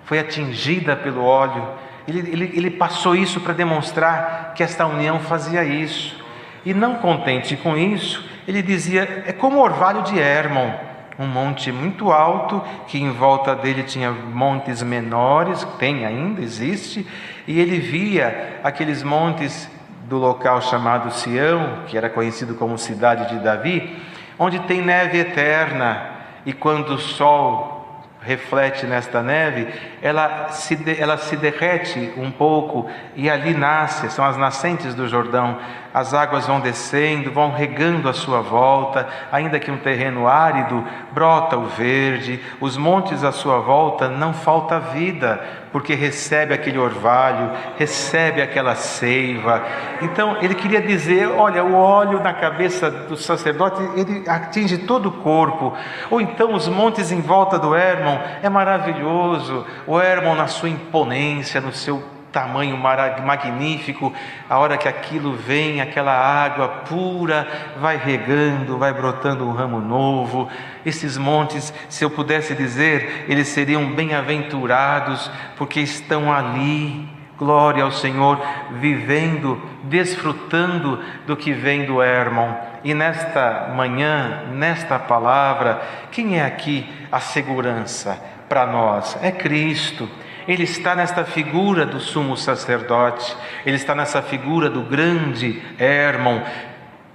Speaker 2: foi atingida pelo óleo. Ele passou isso para demonstrar que esta união fazia isso. E não contente com isso, ele dizia, é como o orvalho de Hérmon. um monte muito alto, que em volta dele tinha montes menores, tem ainda, existe, e ele via aqueles montes do local chamado Sião, que era conhecido como cidade de Davi, onde tem neve eterna, e quando o sol reflete nesta neve, ela se derrete um pouco, e ali nasce, são as nascentes do Jordão, as águas vão descendo, vão regando à sua volta, ainda que um terreno árido, brota o verde, os montes à sua volta não falta vida, porque recebe aquele orvalho, recebe aquela seiva. Então ele queria dizer, olha, o óleo na cabeça do sacerdote, ele atinge todo o corpo. Ou então os montes em volta do Hermon, é maravilhoso, o Hermon na sua imponência, no seu tamanho magnífico, a hora que aquilo vem, aquela água pura, vai regando, vai brotando um ramo novo. Esses montes, se eu pudesse dizer, eles seriam bem-aventurados, porque estão ali, glória ao Senhor, vivendo, desfrutando do que vem do Hermon. E nesta manhã, nesta palavra, quem é aqui a segurança para nós? É Cristo. Ele está nesta figura do sumo sacerdote, ele está nessa figura do grande Hermon,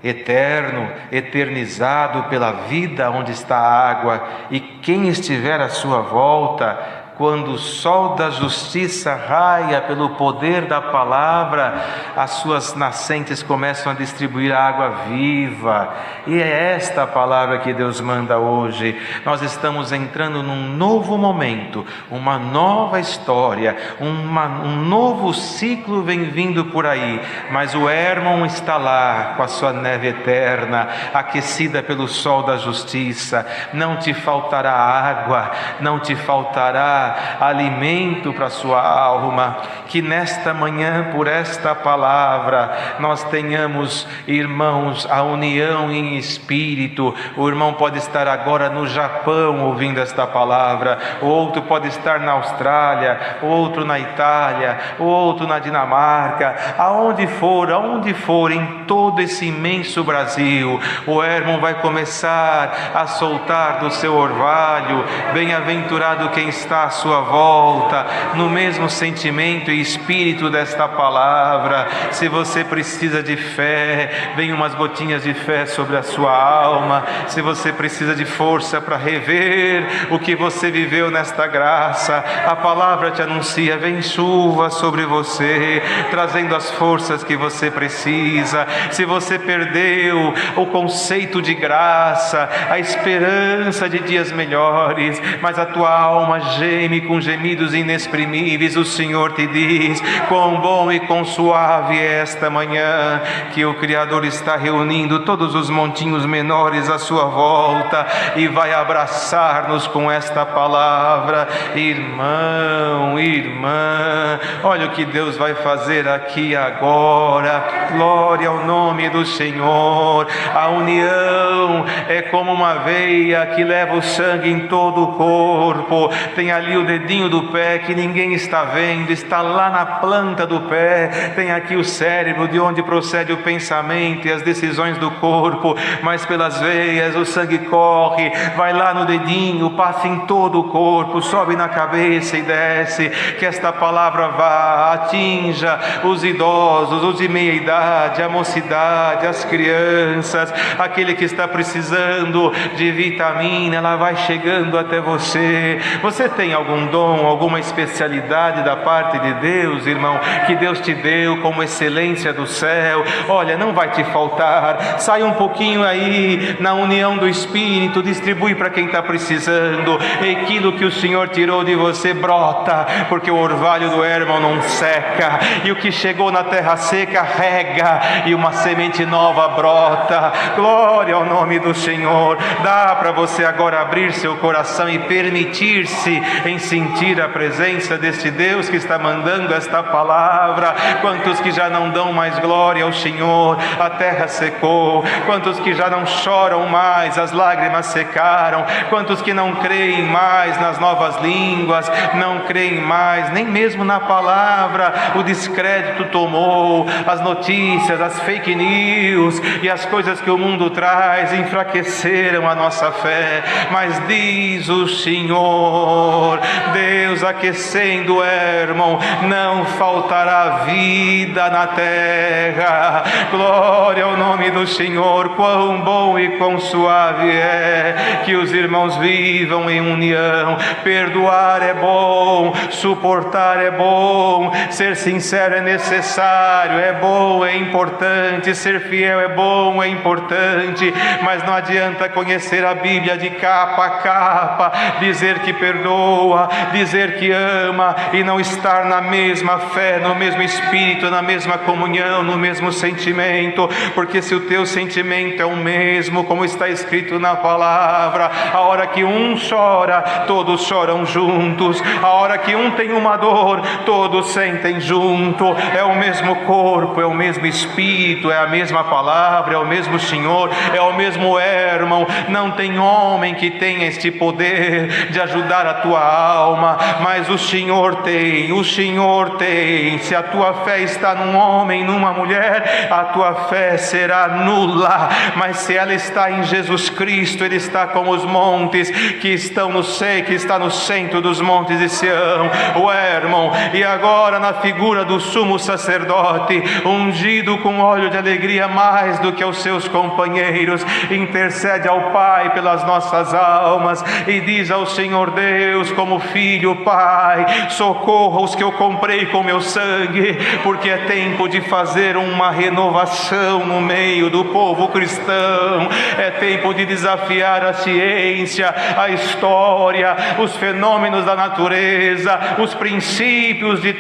Speaker 2: eterno, eternizado pela vida onde está a água, e quem estiver à sua volta, quando o sol da justiça raia pelo poder da palavra, as suas nascentes começam a distribuir a água viva, e é esta a palavra que Deus manda hoje. Nós estamos entrando num novo momento, uma nova história, um novo ciclo vem vindo por aí, mas o Hermon está lá com a sua neve eterna, aquecida pelo sol da justiça. Não te faltará água, não te faltará alimento para a sua alma. Que nesta manhã, por esta palavra, nós tenhamos, irmãos, a união em espírito. O irmão pode estar agora no Japão ouvindo esta palavra, o outro pode estar na Austrália, o outro na Itália, o outro na Dinamarca, aonde for, em todo esse imenso Brasil, o Hermon vai começar a soltar do seu orvalho. Bem-aventurado quem está à sua volta, no mesmo sentimento e espírito desta palavra. Se você precisa de fé, vem umas gotinhas de fé sobre a sua alma. Se você precisa de força para rever o que você viveu nesta graça, a palavra te anuncia, vem chuva sobre você, trazendo as forças que você precisa. Se você perdeu o conceito de graça, a esperança de dias melhores, mas a tua alma geme com gemidos inexprimíveis, o Senhor te diz: quão bom e quão suave é esta manhã, que o Criador está reunindo todos os montinhos menores à sua volta e vai abraçar-nos com esta palavra. Irmão, irmã, olha o que Deus vai fazer aqui agora. Glória ao nome do Senhor. A união é como uma veia que leva o sangue em todo o corpo. Tem ali o dedinho do pé que ninguém está vendo, está lá na planta do pé. Tem aqui o cérebro, de onde procede o pensamento e as decisões do corpo, mas pelas veias o sangue corre, vai lá no dedinho, passa em todo o corpo, sobe na cabeça e desce. Que esta palavra vá, atinja os idosos, os de meia idade, a mocidade, as crianças, aquele que está precisando de vitamina, ela vai chegando até você. Você tem algum dom, alguma especialidade da parte de Deus, irmão, que Deus te deu como excelência do céu? Olha, não vai te faltar. Sai um pouquinho aí na união do Espírito, distribui para quem está precisando. E aquilo que o Senhor tirou de você brota, porque o orvalho do Hermon não seca, e o que chegou na terra seca rega, e uma semente nova brota. Glória ao nome do Senhor. Dá para você agora abrir seu coração e permitir-se em sentir a presença deste Deus que está mandando esta palavra. Quantos que já não dão mais glória ao Senhor, a terra secou. Quantos que já não choram mais, as lágrimas secaram. Quantos que não creem mais nas novas línguas, não creem mais nem mesmo na palavra, o descrédito tomou, as notícias notícias, as fake news e as coisas que o mundo traz enfraqueceram a nossa fé, mas diz o Senhor, Deus aquecendo Hermon, não faltará vida na terra. Glória ao nome do Senhor. Quão bom e quão suave é que os irmãos vivam em união. Perdoar é bom, suportar é bom, ser sincero é necessário, é bom, é importante, ser fiel é bom, é importante, mas não adianta conhecer a Bíblia de capa a capa, dizer que perdoa, dizer que ama e não estar na mesma fé, no mesmo espírito, na mesma comunhão, no mesmo sentimento, porque se o teu sentimento é o mesmo, como está escrito na palavra, a hora que um chora, todos choram juntos, a hora que um tem uma dor, todos sentem junto, é o mesmo corpo, é o mesmo espírito, é a mesma palavra, é o mesmo Senhor, é o mesmo Hermon. Não tem homem que tenha este poder de ajudar a tua alma, mas o Senhor tem, o Senhor tem. Se a tua fé está num homem, numa mulher, a tua fé será nula, mas se ela está em Jesus Cristo, Ele está como os montes que estão no seio, que está no centro dos montes de Sião, o Hermon. E agora na figura do sumo sacerdote, ungido com óleo de alegria mais do que os seus companheiros, intercede ao Pai pelas nossas almas e diz ao Senhor Deus como filho: Pai, socorra os que eu comprei com meu sangue, porque é tempo de fazer uma renovação no meio do povo cristão, é tempo de desafiar a ciência, a história, os fenômenos da natureza, os princípios de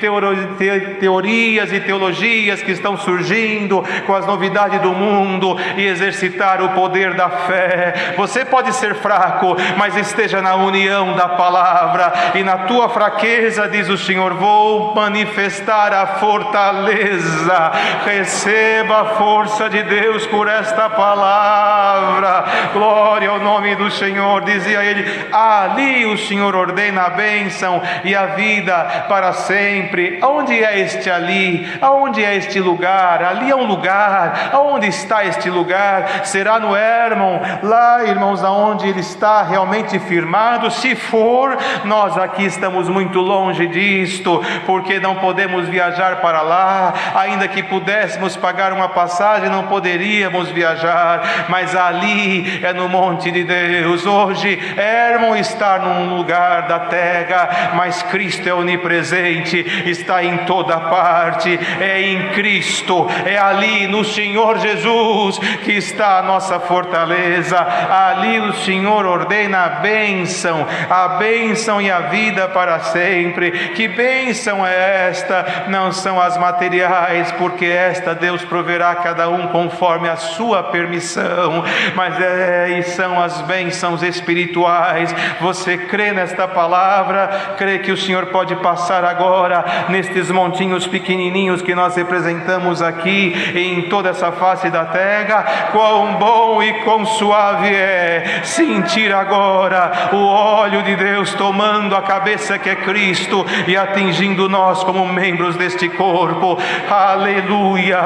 Speaker 2: teorias e teologias que estão surgindo com as novidades do mundo, e exercitar o poder da fé. Você pode ser fraco, mas esteja na união da palavra, e na tua fraqueza, diz o Senhor, vou manifestar a fortaleza. Receba a força de Deus por esta palavra. Glória ao nome do Senhor. Dizia ele: ali o Senhor ordena a bênção e a vida para sempre. Aonde é este ali? Aonde é este lugar? Ali é um lugar. Aonde está este lugar? Será no Hermon, lá, irmãos, aonde ele está realmente firmado? Se for, nós aqui estamos muito longe disto, porque não podemos viajar para lá. Ainda que pudéssemos pagar uma passagem, não poderíamos viajar, mas ali é no monte de Deus. Hoje Hermon está num lugar da terra, mas Cristo é onipresente, está em toda parte. É em Cristo, é ali no Senhor Jesus que está a nossa fortaleza. Ali o Senhor ordena a bênção e a vida para sempre. Que bênção é esta? Não são as materiais, porque esta Deus proverá a cada um conforme a sua permissão, mas são as bênçãos espirituais. Você crê nesta palavra? Crê que o Senhor pode passar agora nestes montinhos pequenininhos que nós representamos aqui em toda essa face da terra? Quão bom e quão suave é sentir agora o óleo de Deus tomando a cabeça que é Cristo e atingindo nós como membros deste corpo. Aleluia,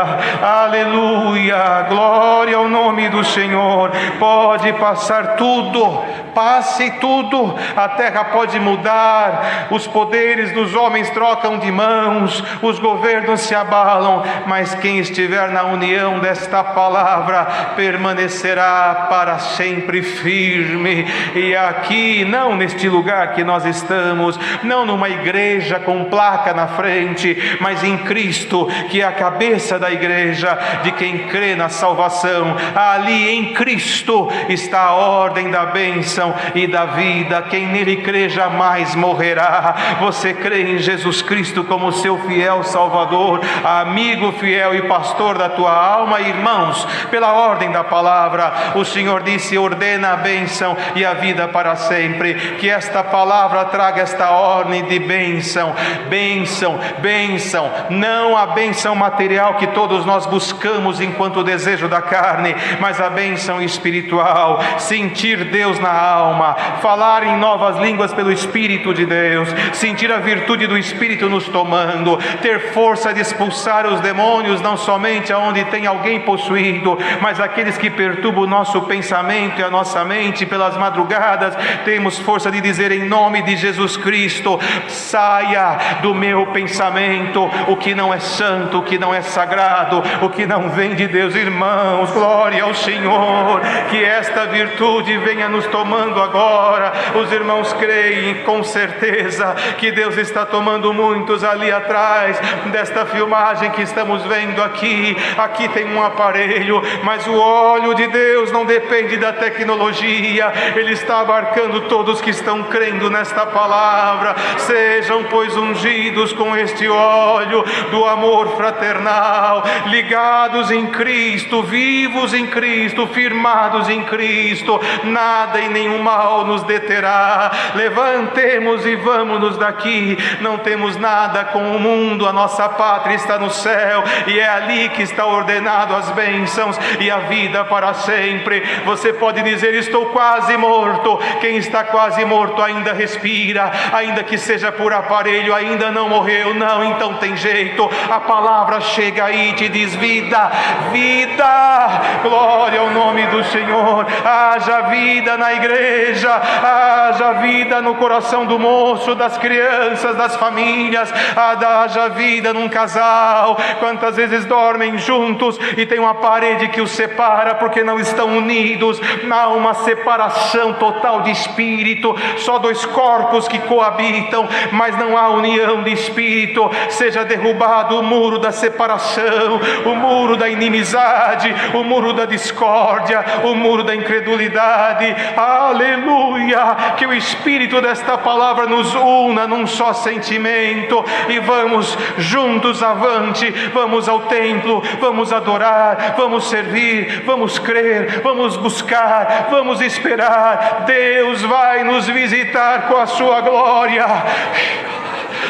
Speaker 2: aleluia, glória ao nome do Senhor. Pode passar tudo, passe tudo, a terra pode mudar, os poderes dos homens trocam de mãos, os governos se abalam, mas quem estiver na união desta palavra permanecerá para sempre firme. E aqui, não neste lugar que nós estamos, não numa igreja com placa na frente, mas em Cristo, que é a cabeça da igreja, de quem crê na salvação. Ali em Cristo está a ordem da bênção e da vida. Quem nele crê jamais morrerá. Você crê em Jesus Cristo como seu fiel Salvador, amigo fiel e pastor da tua alma? Irmãos, pela ordem da palavra, o Senhor disse: ordena a bênção e a vida para sempre. Que esta palavra traga esta ordem de bênção, bênção, bênção, não a bênção material que todos nós buscamos enquanto desejo da carne, mas a bênção espiritual. Sentir Deus na alma, falar em novas línguas pelo Espírito de Deus, sentir a virtude do Espírito nos tomando, ter força de expulsar os demônios demônios não somente aonde tem alguém possuído, mas aqueles que perturbam o nosso pensamento e a nossa mente pelas madrugadas. Temos força de dizer em nome de Jesus Cristo: saia do meu pensamento o que não é santo, o que não é sagrado, o que não vem de Deus. Irmãos, glória ao Senhor, que esta virtude venha nos tomando agora. Os irmãos creem com certeza que Deus está tomando muitos ali atrás desta filmagem que estamos vendo aqui. Aqui tem um aparelho, mas o óleo de Deus não depende da tecnologia. Ele está abarcando todos que estão crendo nesta palavra. Sejam, pois, ungidos com este óleo do amor fraternal, ligados em Cristo, vivos em Cristo, firmados em Cristo. Nada e nenhum mal nos deterá. Levantemos e vamos-nos daqui. Não temos nada com o mundo, a nossa pátria está no céu, e é ali que está ordenado as bênçãos e a vida para sempre. Você pode dizer: estou quase morto. Quem está quase morto ainda respira, ainda que seja por aparelho, ainda não morreu. Não, então tem jeito. A palavra chega aí e te diz: vida, vida. Glória ao nome do Senhor. Haja vida na igreja, haja vida no coração do moço, das crianças, das famílias, haja vida num casal. Quantas vezes dormem juntos e tem uma parede que os separa porque não estão unidos? Há uma separação total de espírito, só dois corpos que coabitam, mas não há união de espírito. Seja derrubado o muro da separação, o muro da inimizade, o muro da discórdia, o muro da incredulidade. Aleluia! Que o Espírito desta palavra nos una num só sentimento, e vamos juntos avante. Vamos ao templo, vamos adorar, vamos servir, vamos crer, vamos buscar, vamos esperar. Deus vai nos visitar com a sua glória.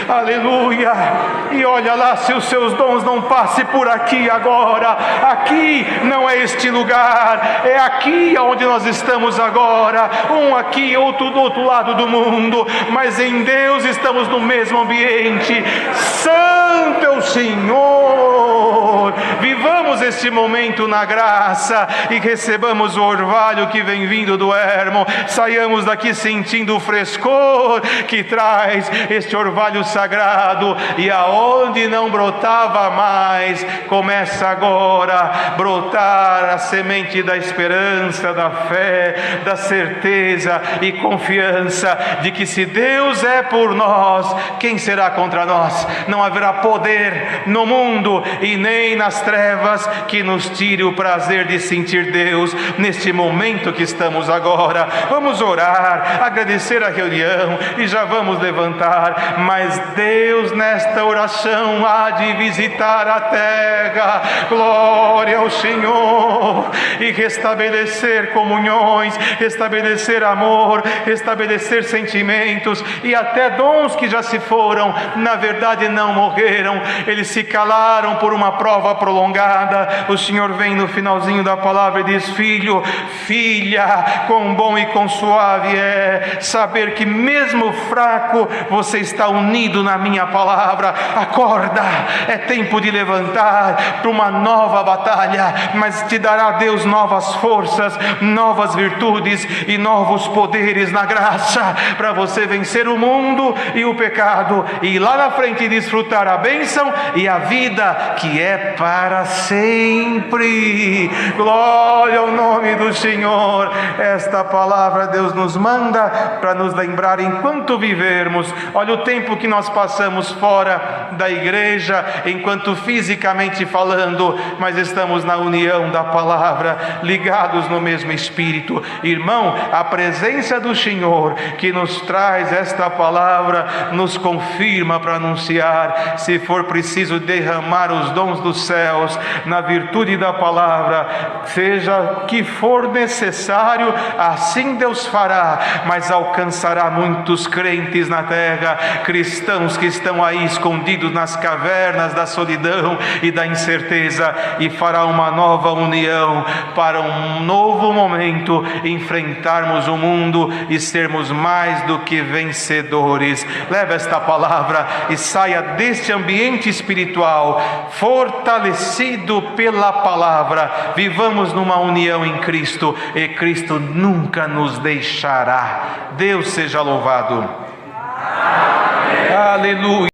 Speaker 2: Aleluia! E olha lá se os seus dons não passem por aqui agora. Aqui não é este lugar, é aqui onde nós estamos agora. Um aqui, outro do outro lado do mundo, mas em Deus estamos no mesmo ambiente. Santo é o Senhor! Vivamos este momento na graça e recebamos o orvalho que vem vindo do ermo. Saiamos daqui sentindo o frescor que traz este orvalho sagrado, e aonde não brotava mais, começa agora a brotar a semente da esperança, da fé, da certeza e confiança de que se Deus é por nós, quem será contra nós? Não haverá poder no mundo e nem nas trevas que nos tire o prazer de sentir Deus neste momento que estamos agora. Vamos orar, agradecer a reunião e já vamos levantar. Mas Deus nesta oração há de visitar a terra. Glória ao Senhor. E restabelecer comunhões, restabelecer amor, restabelecer sentimentos e até dons que já se foram. Na verdade não morreram, eles se calaram por uma prova prolongada. O Senhor vem no finalzinho da palavra e diz: filho, filha, quão bom e quão suave é saber que mesmo fraco você está unido na minha palavra. Acorda, é tempo de levantar para uma nova batalha, mas te dará Deus novas forças, novas virtudes e novos poderes na graça para você vencer o mundo e o pecado e lá na frente desfrutar a bênção e a vida que é para sempre. Glória ao nome do Senhor. Esta palavra Deus nos manda para nos lembrar enquanto vivermos. Olha o tempo que nós passamos fora da igreja, enquanto fisicamente falando, mas estamos na união da palavra, ligados no mesmo Espírito. Irmão, a presença do Senhor que nos traz esta palavra nos confirma para anunciar. Se for preciso derramar os dons dos céus na na virtude da palavra, seja o que for necessário, assim Deus fará, mas alcançará muitos crentes na terra, cristãos que estão aí escondidos nas cavernas da solidão e da incerteza, e fará uma nova união para um novo momento, enfrentarmos o mundo e sermos mais do que vencedores. Leva esta palavra e saia deste ambiente espiritual fortalecido pela palavra. Vivamos numa união em Cristo e Cristo nunca nos deixará. Deus seja louvado. Amém. Aleluia.